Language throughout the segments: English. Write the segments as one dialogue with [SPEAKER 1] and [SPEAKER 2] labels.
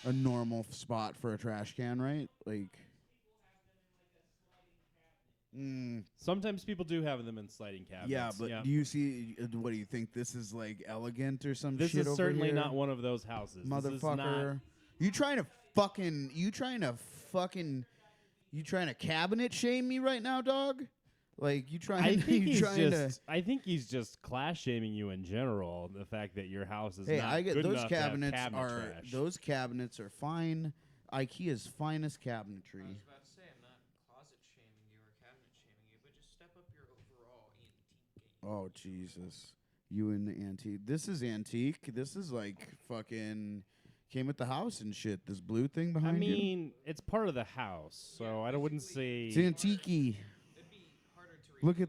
[SPEAKER 1] a normal spot for a trash can, right? Like.
[SPEAKER 2] Sometimes people do have them in sliding cabinets.
[SPEAKER 1] Yeah, but do you see? What do you think? This is like elegant or some
[SPEAKER 2] this
[SPEAKER 1] shit
[SPEAKER 2] is
[SPEAKER 1] over
[SPEAKER 2] certainly
[SPEAKER 1] here?
[SPEAKER 2] not one of those houses.
[SPEAKER 1] Motherfucker. You trying to cabinet shame me right now, dog? Like you trying?
[SPEAKER 2] I think
[SPEAKER 1] I
[SPEAKER 2] think he's just class shaming you in general. The fact that your house is
[SPEAKER 1] Hey,
[SPEAKER 2] not
[SPEAKER 1] I get
[SPEAKER 2] good
[SPEAKER 1] those
[SPEAKER 2] enough to have
[SPEAKER 1] cabinets
[SPEAKER 2] cabinet
[SPEAKER 1] are
[SPEAKER 2] trash.
[SPEAKER 1] those cabinets are fine. IKEA's finest cabinetry.
[SPEAKER 3] I was about to say, I'm not closet shaming you or cabinet shaming you, but just step up your overall antique game.
[SPEAKER 1] Oh Jesus, you in the antique? This is antique. This is like fucking came with the house and shit. This blue thing behind you.
[SPEAKER 2] I mean, it's part of the house, so I wouldn't say
[SPEAKER 1] It's antique-y.
[SPEAKER 3] It'd be harder to
[SPEAKER 1] Look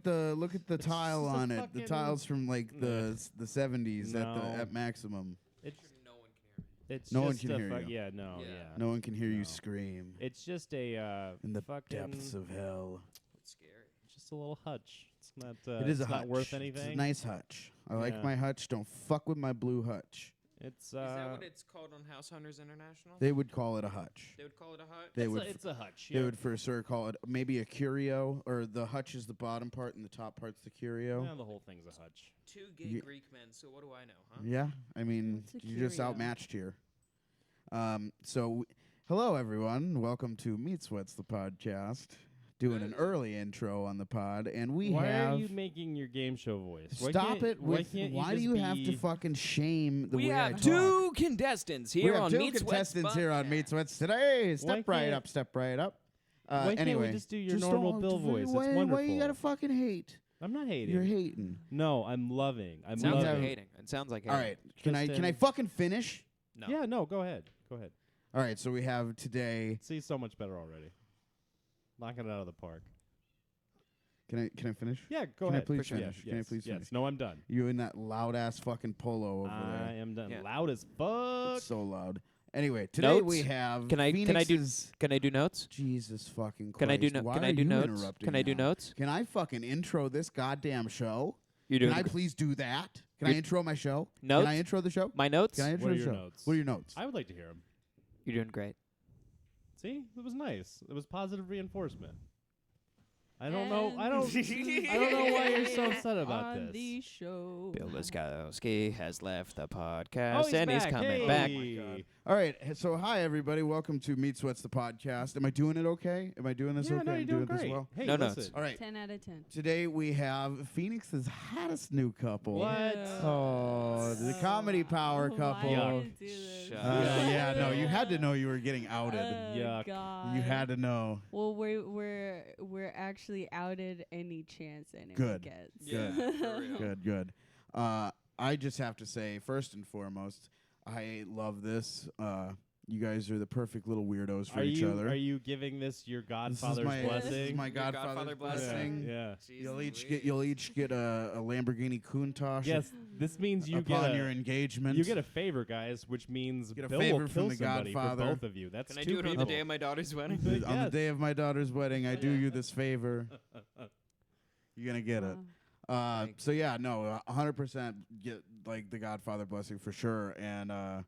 [SPEAKER 1] at the tile
[SPEAKER 2] just a
[SPEAKER 1] on it. The tiles from like the 70s
[SPEAKER 2] No.
[SPEAKER 1] at maximum.
[SPEAKER 2] it's
[SPEAKER 3] no one can hear me.
[SPEAKER 2] it's
[SPEAKER 1] No one
[SPEAKER 2] just
[SPEAKER 1] can
[SPEAKER 2] a
[SPEAKER 1] hear you.
[SPEAKER 2] Yeah, no,
[SPEAKER 3] Yeah.
[SPEAKER 2] yeah.
[SPEAKER 1] No one can hear you
[SPEAKER 2] No.
[SPEAKER 1] scream
[SPEAKER 2] It's just a
[SPEAKER 1] in the
[SPEAKER 2] fucking
[SPEAKER 1] depths of hell.
[SPEAKER 3] It's scary.
[SPEAKER 2] just a little hutch. It's not.
[SPEAKER 1] It is
[SPEAKER 2] it's
[SPEAKER 1] a
[SPEAKER 2] not
[SPEAKER 1] hutch.
[SPEAKER 2] worth
[SPEAKER 1] It's
[SPEAKER 2] anything.
[SPEAKER 1] a nice hutch. I like
[SPEAKER 2] Yeah.
[SPEAKER 1] my hutch. Don't fuck with my blue hutch.
[SPEAKER 2] It's
[SPEAKER 3] Is that what it's called on House Hunters International?
[SPEAKER 1] They would call it a hutch.
[SPEAKER 3] They would call it a hut?
[SPEAKER 1] They
[SPEAKER 2] it's
[SPEAKER 1] would.
[SPEAKER 2] it's a hutch.
[SPEAKER 1] They
[SPEAKER 2] Yeah.
[SPEAKER 1] would for sure call it maybe a curio, or the hutch is the bottom part and the top part's the curio.
[SPEAKER 2] Yeah, the whole thing's a hutch.
[SPEAKER 3] Two gay
[SPEAKER 1] Ye-
[SPEAKER 3] Greek men, so what do I know, huh?
[SPEAKER 1] Yeah, I mean,
[SPEAKER 4] What's a
[SPEAKER 1] you just
[SPEAKER 4] curio?
[SPEAKER 1] outmatched here. Hello everyone. Welcome to Meat Sweats, the podcast. Doing an early intro on the pod, and we
[SPEAKER 2] Why
[SPEAKER 1] have.
[SPEAKER 2] are you making your game show voice? Why
[SPEAKER 1] Stop
[SPEAKER 2] can't-
[SPEAKER 1] it!
[SPEAKER 2] Why
[SPEAKER 1] With
[SPEAKER 2] can't
[SPEAKER 1] why do
[SPEAKER 2] just
[SPEAKER 1] you have to
[SPEAKER 2] be-
[SPEAKER 1] fucking shame the
[SPEAKER 3] We
[SPEAKER 1] way I
[SPEAKER 3] have
[SPEAKER 1] talk?
[SPEAKER 3] two contestants
[SPEAKER 1] We
[SPEAKER 3] here
[SPEAKER 1] have
[SPEAKER 3] on
[SPEAKER 1] two
[SPEAKER 3] Meat Sweats
[SPEAKER 1] contestants here on Meat
[SPEAKER 3] Podcast.
[SPEAKER 1] Sweats today. Step
[SPEAKER 2] Why
[SPEAKER 1] right
[SPEAKER 2] can't-
[SPEAKER 1] up. Step right up.
[SPEAKER 2] Why can't
[SPEAKER 1] anyway,
[SPEAKER 2] we just do your
[SPEAKER 1] just
[SPEAKER 2] normal
[SPEAKER 1] don't-
[SPEAKER 2] Bill voice? It's
[SPEAKER 1] Why
[SPEAKER 2] wonderful.
[SPEAKER 1] you gotta fucking hate?
[SPEAKER 2] I'm not hating.
[SPEAKER 1] You're hating.
[SPEAKER 2] No, I'm loving. I'm
[SPEAKER 3] Sounds
[SPEAKER 2] loving.
[SPEAKER 3] like hating. It sounds like hating.
[SPEAKER 1] All right. Can I
[SPEAKER 2] Tristan.
[SPEAKER 1] fucking finish?
[SPEAKER 3] No.
[SPEAKER 2] Yeah, no, go ahead. Go ahead.
[SPEAKER 1] All right. So we have today.
[SPEAKER 2] See, so much better already. Knocking it out of the park.
[SPEAKER 1] Can I finish?
[SPEAKER 2] Yeah, go
[SPEAKER 1] Can I
[SPEAKER 2] ahead.
[SPEAKER 1] please
[SPEAKER 2] For sure.
[SPEAKER 1] finish?
[SPEAKER 2] Yes,
[SPEAKER 1] Can I
[SPEAKER 2] yes,
[SPEAKER 1] please
[SPEAKER 2] yes.
[SPEAKER 1] finish?
[SPEAKER 2] No, I'm done.
[SPEAKER 1] You in that loud ass fucking polo over
[SPEAKER 2] I
[SPEAKER 1] there?
[SPEAKER 2] am done.
[SPEAKER 3] Yeah.
[SPEAKER 2] Loud as fuck.
[SPEAKER 1] It's so loud. Anyway, today
[SPEAKER 3] Notes?
[SPEAKER 1] we have.
[SPEAKER 3] Can I do
[SPEAKER 1] Phoenix's-
[SPEAKER 3] Can I do notes?
[SPEAKER 1] Jesus fucking Christ!
[SPEAKER 3] Can I do
[SPEAKER 1] Why
[SPEAKER 3] Can
[SPEAKER 1] are
[SPEAKER 3] I do
[SPEAKER 1] you
[SPEAKER 3] notes?
[SPEAKER 1] interrupting
[SPEAKER 3] Can I do
[SPEAKER 1] now?
[SPEAKER 3] notes?
[SPEAKER 1] Can I fucking intro this goddamn show?
[SPEAKER 3] You're
[SPEAKER 1] Can
[SPEAKER 3] doing
[SPEAKER 1] I
[SPEAKER 3] gr-
[SPEAKER 1] please do that? Can I
[SPEAKER 3] You're-
[SPEAKER 1] intro my show?
[SPEAKER 3] Notes?
[SPEAKER 1] Can I intro the show?
[SPEAKER 3] my notes.
[SPEAKER 1] Can I intro
[SPEAKER 2] What are
[SPEAKER 1] the
[SPEAKER 2] your
[SPEAKER 1] show?
[SPEAKER 2] notes?
[SPEAKER 1] What are your notes?
[SPEAKER 2] I would like to hear him.
[SPEAKER 3] You're doing great.
[SPEAKER 2] See, it was nice. It was positive reinforcement. I don't know. I don't know why you're so upset about
[SPEAKER 4] on
[SPEAKER 2] this.
[SPEAKER 4] the show.
[SPEAKER 3] Bill Wiskowski has left the podcast,
[SPEAKER 2] Oh, he's
[SPEAKER 3] and
[SPEAKER 2] back.
[SPEAKER 3] he's coming
[SPEAKER 2] Hey.
[SPEAKER 3] back.
[SPEAKER 2] Oh my God.
[SPEAKER 1] All right. So hi everybody. Welcome to Meat Sweats the podcast. Am I doing it okay? Am I doing this
[SPEAKER 2] Yeah,
[SPEAKER 1] okay?
[SPEAKER 2] no, you're
[SPEAKER 1] I'm
[SPEAKER 2] doing
[SPEAKER 1] this
[SPEAKER 2] great.
[SPEAKER 1] well.
[SPEAKER 2] Hey,
[SPEAKER 3] No
[SPEAKER 2] listen.
[SPEAKER 3] notes.
[SPEAKER 1] All right.
[SPEAKER 4] 10 out of 10.
[SPEAKER 1] Today we have Phoenix's hottest new couple.
[SPEAKER 2] What?
[SPEAKER 4] Yeah.
[SPEAKER 1] Oh, the comedy power couple.
[SPEAKER 4] Why
[SPEAKER 2] Yuck.
[SPEAKER 4] did you do this?
[SPEAKER 3] Shut
[SPEAKER 1] Yeah, no, you had to know you were getting outed.
[SPEAKER 2] Yuck.
[SPEAKER 4] God.
[SPEAKER 1] You had to know.
[SPEAKER 4] Well, we're actually outed any chance anyone
[SPEAKER 1] Good.
[SPEAKER 4] gets.
[SPEAKER 3] Yeah, for real.
[SPEAKER 1] Good, good. I just have to say, first and foremost, I love this. You guys are the perfect little weirdos for each other.
[SPEAKER 2] Are you giving this your Godfather's
[SPEAKER 1] this
[SPEAKER 2] blessing?
[SPEAKER 1] is my
[SPEAKER 3] Your
[SPEAKER 1] Godfather's
[SPEAKER 3] Godfather
[SPEAKER 1] blessing.
[SPEAKER 2] Yeah.
[SPEAKER 3] Jeez
[SPEAKER 1] You'll each get a Lamborghini Countach.
[SPEAKER 2] Yes, this means you
[SPEAKER 1] upon
[SPEAKER 2] get
[SPEAKER 1] your engagement.
[SPEAKER 2] you get a favor, guys, which means
[SPEAKER 1] Get a
[SPEAKER 2] Bill
[SPEAKER 1] favor
[SPEAKER 2] will
[SPEAKER 1] from
[SPEAKER 2] kill
[SPEAKER 1] the
[SPEAKER 2] somebody
[SPEAKER 1] Godfather.
[SPEAKER 2] for both of you. That's
[SPEAKER 3] Can I
[SPEAKER 2] two
[SPEAKER 3] do it on
[SPEAKER 2] people.
[SPEAKER 3] the day of my daughter's wedding?
[SPEAKER 1] On the
[SPEAKER 2] Yes.
[SPEAKER 1] day of my daughter's wedding. I do you this favor. You're gonna get it. So yeah, no, 100% get like the Godfather blessing for sure. And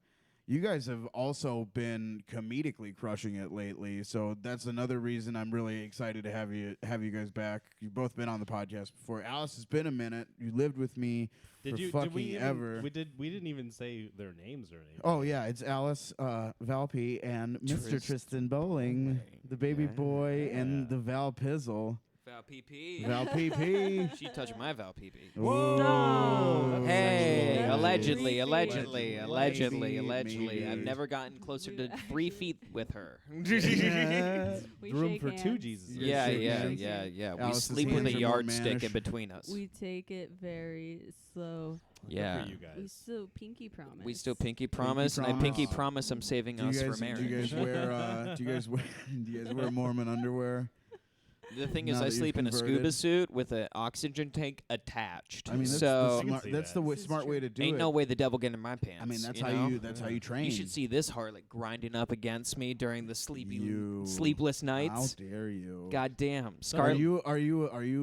[SPEAKER 1] you guys have also been comedically crushing it lately. So that's another reason I'm really excited to have you guys back. You've both been on the podcast before. Alice, it's been a minute. You lived with me for fucking
[SPEAKER 2] we even,
[SPEAKER 1] ever.
[SPEAKER 2] We didn't even say their names or anything.
[SPEAKER 1] Oh yeah, it's Alice, Valpey, and Mr. Tristan Bowling, the baby boy, and the Val-Pizzle.
[SPEAKER 3] Val-PP.
[SPEAKER 1] Val-PP.
[SPEAKER 3] She touched my Val-PP.
[SPEAKER 1] Whoa!
[SPEAKER 3] Hey,
[SPEAKER 4] That's
[SPEAKER 3] allegedly,
[SPEAKER 4] creepy.
[SPEAKER 3] allegedly, allegedly,
[SPEAKER 1] Maybe,
[SPEAKER 3] allegedly. I've
[SPEAKER 1] maybe.
[SPEAKER 3] never gotten closer to 3 feet with her.
[SPEAKER 4] We
[SPEAKER 2] Room
[SPEAKER 4] shake
[SPEAKER 2] for two
[SPEAKER 4] hands.
[SPEAKER 2] Jesus.
[SPEAKER 3] Yeah,
[SPEAKER 1] shake
[SPEAKER 3] yeah,
[SPEAKER 1] hands.
[SPEAKER 3] yeah. We
[SPEAKER 1] Alice's
[SPEAKER 3] sleep with
[SPEAKER 1] hands
[SPEAKER 3] a
[SPEAKER 1] are more
[SPEAKER 3] yardstick
[SPEAKER 1] mannish.
[SPEAKER 3] in between us.
[SPEAKER 4] We take it very slow.
[SPEAKER 3] Yeah.
[SPEAKER 2] Good for you
[SPEAKER 4] We
[SPEAKER 2] guys.
[SPEAKER 4] still pinky promise.
[SPEAKER 3] We still pinky promise, and I pinky
[SPEAKER 1] promise.
[SPEAKER 3] promise I'm saving
[SPEAKER 1] Do you
[SPEAKER 3] us
[SPEAKER 1] guys,
[SPEAKER 3] for marriage.
[SPEAKER 1] do you guys wear do you guys wear Mormon underwear?
[SPEAKER 3] The thing
[SPEAKER 1] Now
[SPEAKER 3] is,
[SPEAKER 1] that
[SPEAKER 3] I
[SPEAKER 1] you've
[SPEAKER 3] sleep in a scuba
[SPEAKER 1] converted?
[SPEAKER 3] suit with an oxygen tank attached.
[SPEAKER 1] I mean, that's
[SPEAKER 3] so
[SPEAKER 1] the smart,
[SPEAKER 2] see
[SPEAKER 1] that's
[SPEAKER 2] that.
[SPEAKER 1] the
[SPEAKER 4] This is
[SPEAKER 1] smart way
[SPEAKER 4] true.
[SPEAKER 1] to do
[SPEAKER 3] ain't
[SPEAKER 1] it.
[SPEAKER 3] no way the devil get in my pants.
[SPEAKER 1] I mean, that's
[SPEAKER 3] you
[SPEAKER 1] how
[SPEAKER 3] know?
[SPEAKER 1] you train.
[SPEAKER 3] You should see this harlot grinding up against me during the
[SPEAKER 1] You-
[SPEAKER 3] sleepless
[SPEAKER 1] How
[SPEAKER 3] nights.
[SPEAKER 1] dare you?
[SPEAKER 3] God damn,
[SPEAKER 1] Are
[SPEAKER 3] Scar.
[SPEAKER 1] you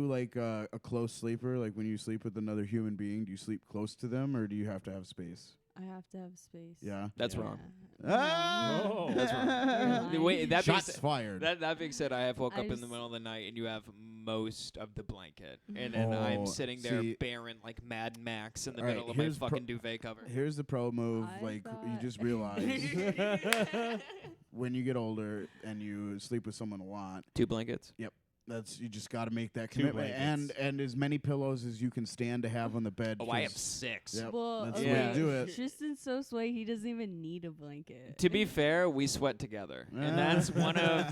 [SPEAKER 1] like a close sleeper? Like when you sleep with another human being, do you sleep close to them or do you have to have space?
[SPEAKER 4] I have to have space.
[SPEAKER 1] Yeah.
[SPEAKER 5] That's
[SPEAKER 2] Yeah.
[SPEAKER 5] wrong.
[SPEAKER 1] Ah!
[SPEAKER 2] Oh.
[SPEAKER 5] That's wrong.
[SPEAKER 4] You're
[SPEAKER 5] Wait, that being
[SPEAKER 1] Shots
[SPEAKER 5] said,
[SPEAKER 1] fired.
[SPEAKER 5] that being said, I have woke
[SPEAKER 4] I
[SPEAKER 5] up in the
[SPEAKER 4] just-
[SPEAKER 5] middle of the night and you have most of the blanket, and then I'm
[SPEAKER 1] Oh,
[SPEAKER 5] sitting there
[SPEAKER 1] see-
[SPEAKER 5] barren like Mad Max in the
[SPEAKER 1] All right,
[SPEAKER 5] middle of my
[SPEAKER 1] here's
[SPEAKER 5] fucking duvet cover.
[SPEAKER 1] Here's the pro move.
[SPEAKER 4] I
[SPEAKER 1] Like, you
[SPEAKER 4] thought-
[SPEAKER 1] just realize when you get older and you sleep with someone a lot,
[SPEAKER 5] 2 blankets.
[SPEAKER 1] you just got to make that
[SPEAKER 2] 2
[SPEAKER 1] commitment. And
[SPEAKER 2] blankets.
[SPEAKER 1] as many pillows as you can stand to have on the bed.
[SPEAKER 5] Oh, I have
[SPEAKER 1] 'cause-
[SPEAKER 5] 6.
[SPEAKER 1] Yep,
[SPEAKER 4] Well,
[SPEAKER 1] that's
[SPEAKER 5] the way to
[SPEAKER 4] okay,
[SPEAKER 1] do it.
[SPEAKER 4] Tristan's so sway, he doesn't even need a blanket.
[SPEAKER 5] To be fair, we sweat together, and that's one of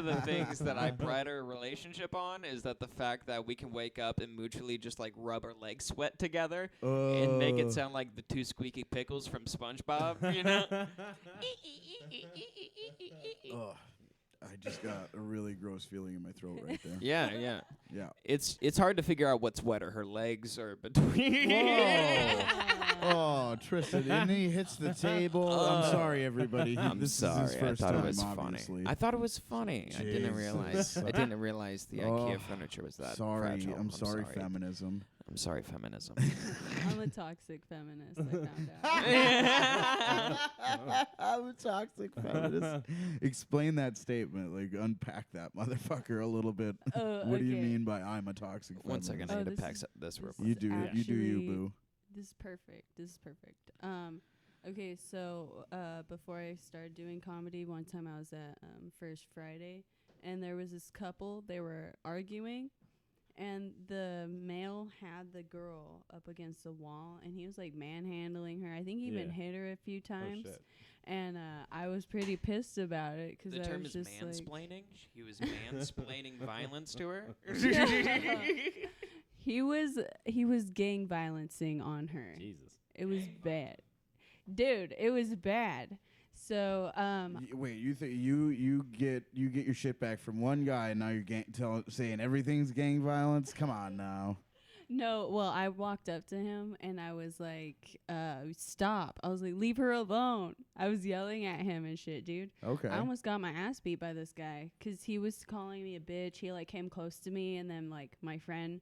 [SPEAKER 5] the things that I pride our relationship on, is that the fact that we can wake up and mutually just like rub our legs sweat together and make it sound like the 2 squeaky pickles from SpongeBob, you know?
[SPEAKER 1] Ugh. I just got a really gross feeling in my throat right there.
[SPEAKER 5] Yeah.
[SPEAKER 1] Yeah.
[SPEAKER 5] It's hard to figure out what's wetter, her legs or between.
[SPEAKER 1] Whoa. Oh, Tristan, and he hits the table. I'm sorry, everybody.
[SPEAKER 5] I'm
[SPEAKER 1] this
[SPEAKER 5] sorry.
[SPEAKER 1] is his first
[SPEAKER 5] I thought
[SPEAKER 1] time,
[SPEAKER 5] it was
[SPEAKER 1] obviously.
[SPEAKER 5] funny. I thought it was funny. I didn't
[SPEAKER 1] Jesus.
[SPEAKER 5] realize. I didn't realize the IKEA
[SPEAKER 1] Oh,
[SPEAKER 5] furniture was that
[SPEAKER 1] sorry.
[SPEAKER 5] fragile.
[SPEAKER 1] I'm sorry, feminism.
[SPEAKER 5] I'm sorry, feminism.
[SPEAKER 4] I'm a toxic feminist, I found out.
[SPEAKER 1] I'm a toxic feminist. Explain that statement. Like, unpack that motherfucker a little bit. What do you
[SPEAKER 4] okay.
[SPEAKER 1] mean by I'm a toxic feminist?
[SPEAKER 5] One second, I
[SPEAKER 4] Oh,
[SPEAKER 5] need to
[SPEAKER 4] this
[SPEAKER 5] pack
[SPEAKER 4] is-
[SPEAKER 5] this real
[SPEAKER 4] this
[SPEAKER 5] quick.
[SPEAKER 1] You
[SPEAKER 4] is
[SPEAKER 1] do. You do you,
[SPEAKER 4] actually-
[SPEAKER 1] boo.
[SPEAKER 4] This is perfect. Okay, so before I started doing comedy, one time I was at First Friday, and there was this couple. They were arguing, and the male had the girl up against the wall, and he was like manhandling her. I think he even
[SPEAKER 2] Yeah.
[SPEAKER 4] hit her a few
[SPEAKER 2] Oh,
[SPEAKER 4] times,
[SPEAKER 2] shit.
[SPEAKER 4] and I was pretty pissed about it because
[SPEAKER 5] The
[SPEAKER 4] I
[SPEAKER 5] term
[SPEAKER 4] was
[SPEAKER 5] is
[SPEAKER 4] just like,
[SPEAKER 5] mansplaining. He was mansplaining violence to her.
[SPEAKER 4] he was gang violencing on her.
[SPEAKER 2] Jesus.
[SPEAKER 4] It was bad. Dude, it was bad. So,
[SPEAKER 1] Wait, you think you get your shit back from one guy, and now you're saying everything's gang violence? Come on now.
[SPEAKER 4] no, well, I walked up to him and I was like, stop. I was like, leave her alone. I was yelling at him and shit, dude.
[SPEAKER 1] Okay.
[SPEAKER 4] I almost got my ass beat by this guy because he was calling me a bitch. He like came close to me, and then like my friend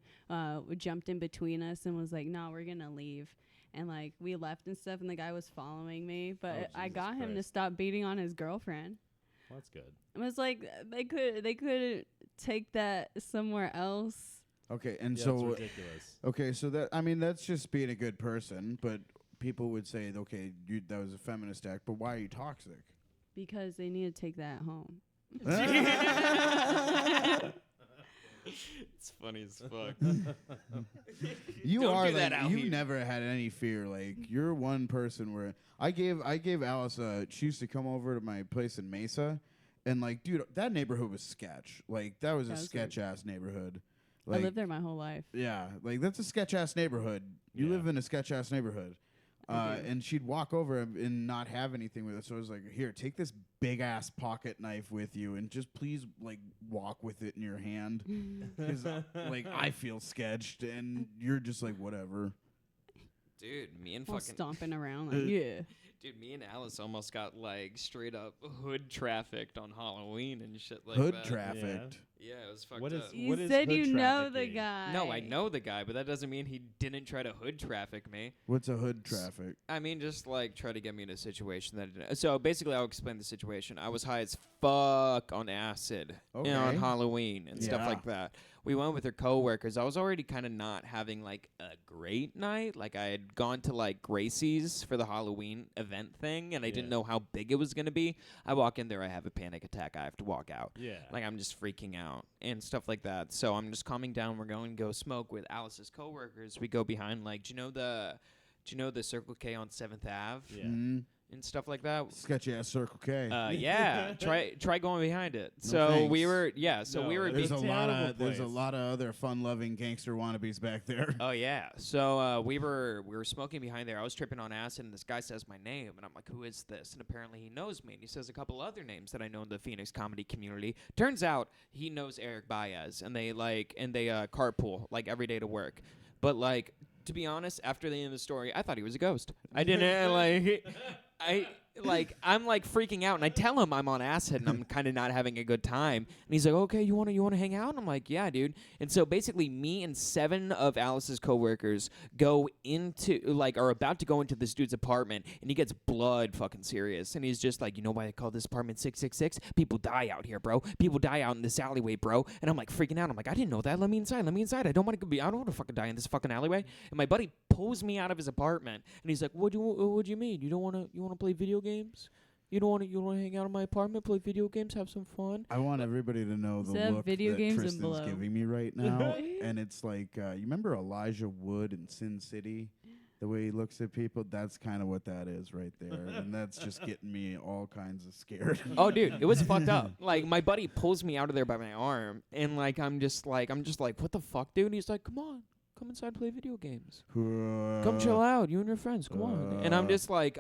[SPEAKER 4] jumped in between us and was like, no, we're going to leave. And like we left and stuff, and the guy was following me, but
[SPEAKER 2] Oh,
[SPEAKER 4] I
[SPEAKER 2] Jesus
[SPEAKER 4] got him to
[SPEAKER 2] Christ.
[SPEAKER 4] stop beating on his girlfriend.
[SPEAKER 2] Well, that's good.
[SPEAKER 4] It was like they could take that somewhere else.
[SPEAKER 1] Okay, and
[SPEAKER 2] Yeah,
[SPEAKER 1] so
[SPEAKER 2] it's ridiculous.
[SPEAKER 1] okay, so that's just being a good person, but people would say, okay, that was a feminist act, but why are you toxic?
[SPEAKER 4] Because they need to take that home.
[SPEAKER 5] It's funny as fuck.
[SPEAKER 1] You
[SPEAKER 5] Don't
[SPEAKER 1] are
[SPEAKER 5] do that
[SPEAKER 1] like
[SPEAKER 5] out
[SPEAKER 1] you
[SPEAKER 5] here.
[SPEAKER 1] never had any fear. Like you're one person where I gave Alice she used to come over to my place in Mesa, and like dude, that neighborhood was sketch. Like that was a
[SPEAKER 4] That was
[SPEAKER 1] sketch ass neighborhood. Like
[SPEAKER 4] I lived there my whole life.
[SPEAKER 1] yeah, like that's a sketch ass neighborhood. You
[SPEAKER 2] Yeah.
[SPEAKER 1] live in a sketch ass neighborhood.
[SPEAKER 4] I do.
[SPEAKER 1] And she'd walk over and not have anything with us. So I was like, here, take this big ass pocket knife with you and just please like walk with it in your hand. Because like I feel sketched and you're just like, whatever.
[SPEAKER 5] Dude, me and
[SPEAKER 4] All
[SPEAKER 5] fucking
[SPEAKER 4] stomping around like yeah.
[SPEAKER 5] dude, me and Alice almost got like straight up hood trafficked on Halloween and shit like
[SPEAKER 1] Hood
[SPEAKER 5] that.
[SPEAKER 1] trafficked.
[SPEAKER 5] Yeah, it was fucked
[SPEAKER 2] What
[SPEAKER 5] up.
[SPEAKER 2] is-
[SPEAKER 4] You
[SPEAKER 2] is
[SPEAKER 4] said
[SPEAKER 2] hood
[SPEAKER 4] you know the
[SPEAKER 2] trafficking?
[SPEAKER 4] guy.
[SPEAKER 5] No, I know the guy, but that doesn't mean he didn't try to hood traffic me.
[SPEAKER 1] What's a hood traffic?
[SPEAKER 5] I mean, just like try to get me in a situation that. I didn't. So basically, I'll explain the situation. I was high as fuck on acid, on
[SPEAKER 1] Okay.
[SPEAKER 5] Halloween and stuff
[SPEAKER 1] Yeah.
[SPEAKER 5] like that. We went with her coworkers. I was already kind of not having like a great night. Like I had gone to like Gracie's for the Halloween event thing, and I didn't
[SPEAKER 2] Yeah.
[SPEAKER 5] know how big it was gonna be. I walk in there, I have a panic attack. I have to walk out.
[SPEAKER 2] Yeah.
[SPEAKER 5] Like I'm just freaking out and stuff like that. So I'm just calming down. We're going to go smoke with Alice's coworkers. We go behind like, do you know the Circle K on 7th Ave
[SPEAKER 2] Yeah.
[SPEAKER 1] Mm,
[SPEAKER 5] and stuff like that?
[SPEAKER 1] sketchy ass Circle K.
[SPEAKER 5] Yeah. Try going behind it.
[SPEAKER 1] No
[SPEAKER 5] so
[SPEAKER 1] thanks.
[SPEAKER 5] we were So
[SPEAKER 2] No,
[SPEAKER 5] we were.
[SPEAKER 1] there's
[SPEAKER 2] It's
[SPEAKER 1] a
[SPEAKER 2] a
[SPEAKER 1] lot
[SPEAKER 2] terrible
[SPEAKER 1] of there's a
[SPEAKER 2] place.
[SPEAKER 1] lot of other fun loving gangster wannabes back there.
[SPEAKER 5] Oh yeah. So we were smoking behind there. I was tripping on acid, and this guy says my name, and I'm like, "Who is this?" And apparently he knows me, and he says a couple other names that I know in the Phoenix comedy community. Turns out he knows Eric Baez, and they carpool like every day to work. But like to be honest, after the end of the story, I thought he was a ghost. I didn't like I'm like freaking out, and I tell him I'm on acid and I'm kind of not having a good time. And he's like, "Okay, you wanna hang out?" And I'm like, "Yeah, dude." And so basically, me and 7 of Alice's coworkers go into are about to go into this dude's apartment, and he gets blood fucking serious, and he's just like, "You know why they call this apartment 666? People die out here, bro. People die out in this alleyway, bro." And I'm like freaking out. I'm like, "I didn't know that. Let me inside. Let me inside. I don't want to fucking die in this fucking alleyway." And my buddy pulls me out of his apartment, and he's like, What do you mean? You want to play video games? You want to hang out in my apartment, play video games, have some fun?
[SPEAKER 1] I want everybody to know the
[SPEAKER 4] They have
[SPEAKER 1] look
[SPEAKER 4] video
[SPEAKER 1] that
[SPEAKER 4] games and
[SPEAKER 1] Tristan's
[SPEAKER 4] below.
[SPEAKER 1] giving me right now, and it's like you remember Elijah Wood in Sin City, the way he looks at people. That's kind of what that is right there, and that's just getting me all kinds of scared.
[SPEAKER 5] Oh, dude, it was fucked up. Like my buddy pulls me out of there by my arm, and I'm just like, what the fuck, dude? And he's like, come on. Come inside and play video games. Come chill out, you and your friends. Come on. And I'm just like,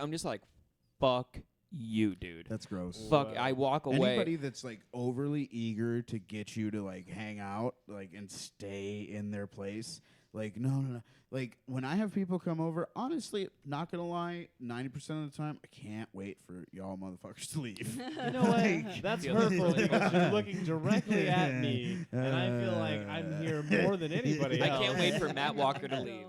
[SPEAKER 5] fuck you, dude.
[SPEAKER 1] That's gross.
[SPEAKER 5] Fuck. I walk away.
[SPEAKER 1] Anybody that's like overly eager to get you to like hang out, like and stay in their place, like no. Like when I have people come over, honestly, not gonna lie, 90% of the time, I can't wait for y'all motherfuckers to leave.
[SPEAKER 2] You know what? That's
[SPEAKER 5] Feel
[SPEAKER 2] hurtful
[SPEAKER 5] really
[SPEAKER 2] because you're looking directly at me, and I feel like I'm here more than anybody
[SPEAKER 5] I
[SPEAKER 2] else.
[SPEAKER 5] can't wait for Matt Walker to leave.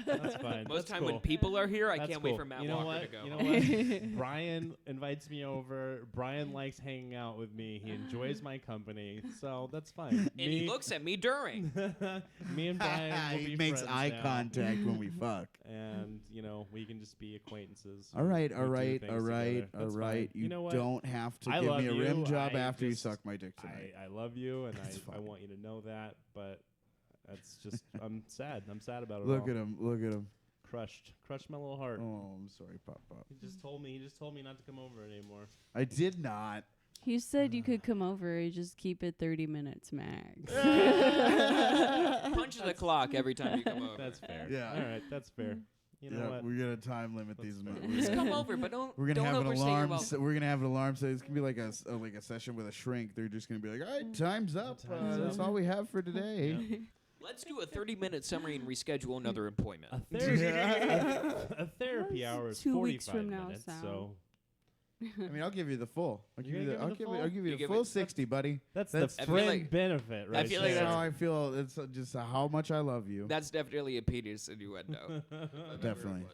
[SPEAKER 2] That's fine.
[SPEAKER 5] Most
[SPEAKER 2] That's
[SPEAKER 5] time
[SPEAKER 2] cool.
[SPEAKER 5] when people are here, I
[SPEAKER 2] That's
[SPEAKER 5] can't
[SPEAKER 2] cool.
[SPEAKER 5] wait for Matt
[SPEAKER 2] You know
[SPEAKER 5] Walker
[SPEAKER 2] what?
[SPEAKER 5] to go.
[SPEAKER 2] You know what? Brian invites me over. Brian likes hanging out with me. He enjoys my company, so that's fine.
[SPEAKER 5] And he looks at me during.
[SPEAKER 2] Me and Brian will
[SPEAKER 1] He
[SPEAKER 2] be
[SPEAKER 1] makes
[SPEAKER 2] friends
[SPEAKER 1] eye
[SPEAKER 2] now.
[SPEAKER 1] contact when we fuck.
[SPEAKER 2] And we can just be acquaintances.
[SPEAKER 1] All right,
[SPEAKER 2] We
[SPEAKER 1] all
[SPEAKER 2] do
[SPEAKER 1] right,
[SPEAKER 2] things
[SPEAKER 1] all right,
[SPEAKER 2] together.
[SPEAKER 1] all
[SPEAKER 2] That's
[SPEAKER 1] right.
[SPEAKER 2] fine.
[SPEAKER 1] You
[SPEAKER 2] know what?
[SPEAKER 1] don't have to
[SPEAKER 2] I
[SPEAKER 1] give
[SPEAKER 2] love
[SPEAKER 1] me a rim
[SPEAKER 2] you.
[SPEAKER 1] job
[SPEAKER 2] I
[SPEAKER 1] after you
[SPEAKER 2] just-
[SPEAKER 1] suck my dick tonight.
[SPEAKER 2] I love you, and
[SPEAKER 1] That's
[SPEAKER 2] I
[SPEAKER 1] fine.
[SPEAKER 2] want you to know that. But that's just I'm sad. I'm sad about it.
[SPEAKER 1] Look
[SPEAKER 2] all.
[SPEAKER 1] at him. Look at him.
[SPEAKER 2] Crushed my little heart.
[SPEAKER 1] Oh, I'm sorry, Pop Pop.
[SPEAKER 2] He just told me not to come over anymore.
[SPEAKER 1] I did not.
[SPEAKER 4] He said you could come over, you just keep it 30 minutes max.
[SPEAKER 5] Punch the clock every time you come over.
[SPEAKER 2] That's fair.
[SPEAKER 1] Yeah.
[SPEAKER 2] All right, that's fair. You know what?
[SPEAKER 1] We're gonna time limit
[SPEAKER 2] That's
[SPEAKER 1] these.
[SPEAKER 2] fair.
[SPEAKER 5] Just come over, but don't
[SPEAKER 1] We're gonna
[SPEAKER 5] don't
[SPEAKER 1] have an
[SPEAKER 5] overstay your
[SPEAKER 1] alarm.
[SPEAKER 5] welcome.
[SPEAKER 1] We're gonna have an alarm. So it's gonna be like a session with a shrink. They're just gonna be like, all right, time's up.
[SPEAKER 2] Time's
[SPEAKER 1] That's
[SPEAKER 2] up.
[SPEAKER 1] all we have for today.
[SPEAKER 5] Let's do a 30-minute summary and reschedule another appointment.
[SPEAKER 2] A therapy hour is
[SPEAKER 4] 2 weeks
[SPEAKER 2] 45
[SPEAKER 4] from now,
[SPEAKER 2] minutes.
[SPEAKER 4] Sal.
[SPEAKER 2] So
[SPEAKER 1] I mean, I'll give you the full. I'll give
[SPEAKER 2] You're
[SPEAKER 1] you the.
[SPEAKER 2] gonna give me the full?
[SPEAKER 1] I'll give you
[SPEAKER 5] You
[SPEAKER 1] the
[SPEAKER 5] give
[SPEAKER 1] full
[SPEAKER 5] it-
[SPEAKER 1] 60, buddy.
[SPEAKER 2] that's
[SPEAKER 1] That's-
[SPEAKER 2] the
[SPEAKER 5] I feel
[SPEAKER 2] friend
[SPEAKER 5] like-
[SPEAKER 2] benefit, right?
[SPEAKER 5] feel
[SPEAKER 1] That's
[SPEAKER 5] like
[SPEAKER 1] how I feel. It's just how much I love you.
[SPEAKER 5] That's definitely a Peters innuendo.
[SPEAKER 1] Definitely.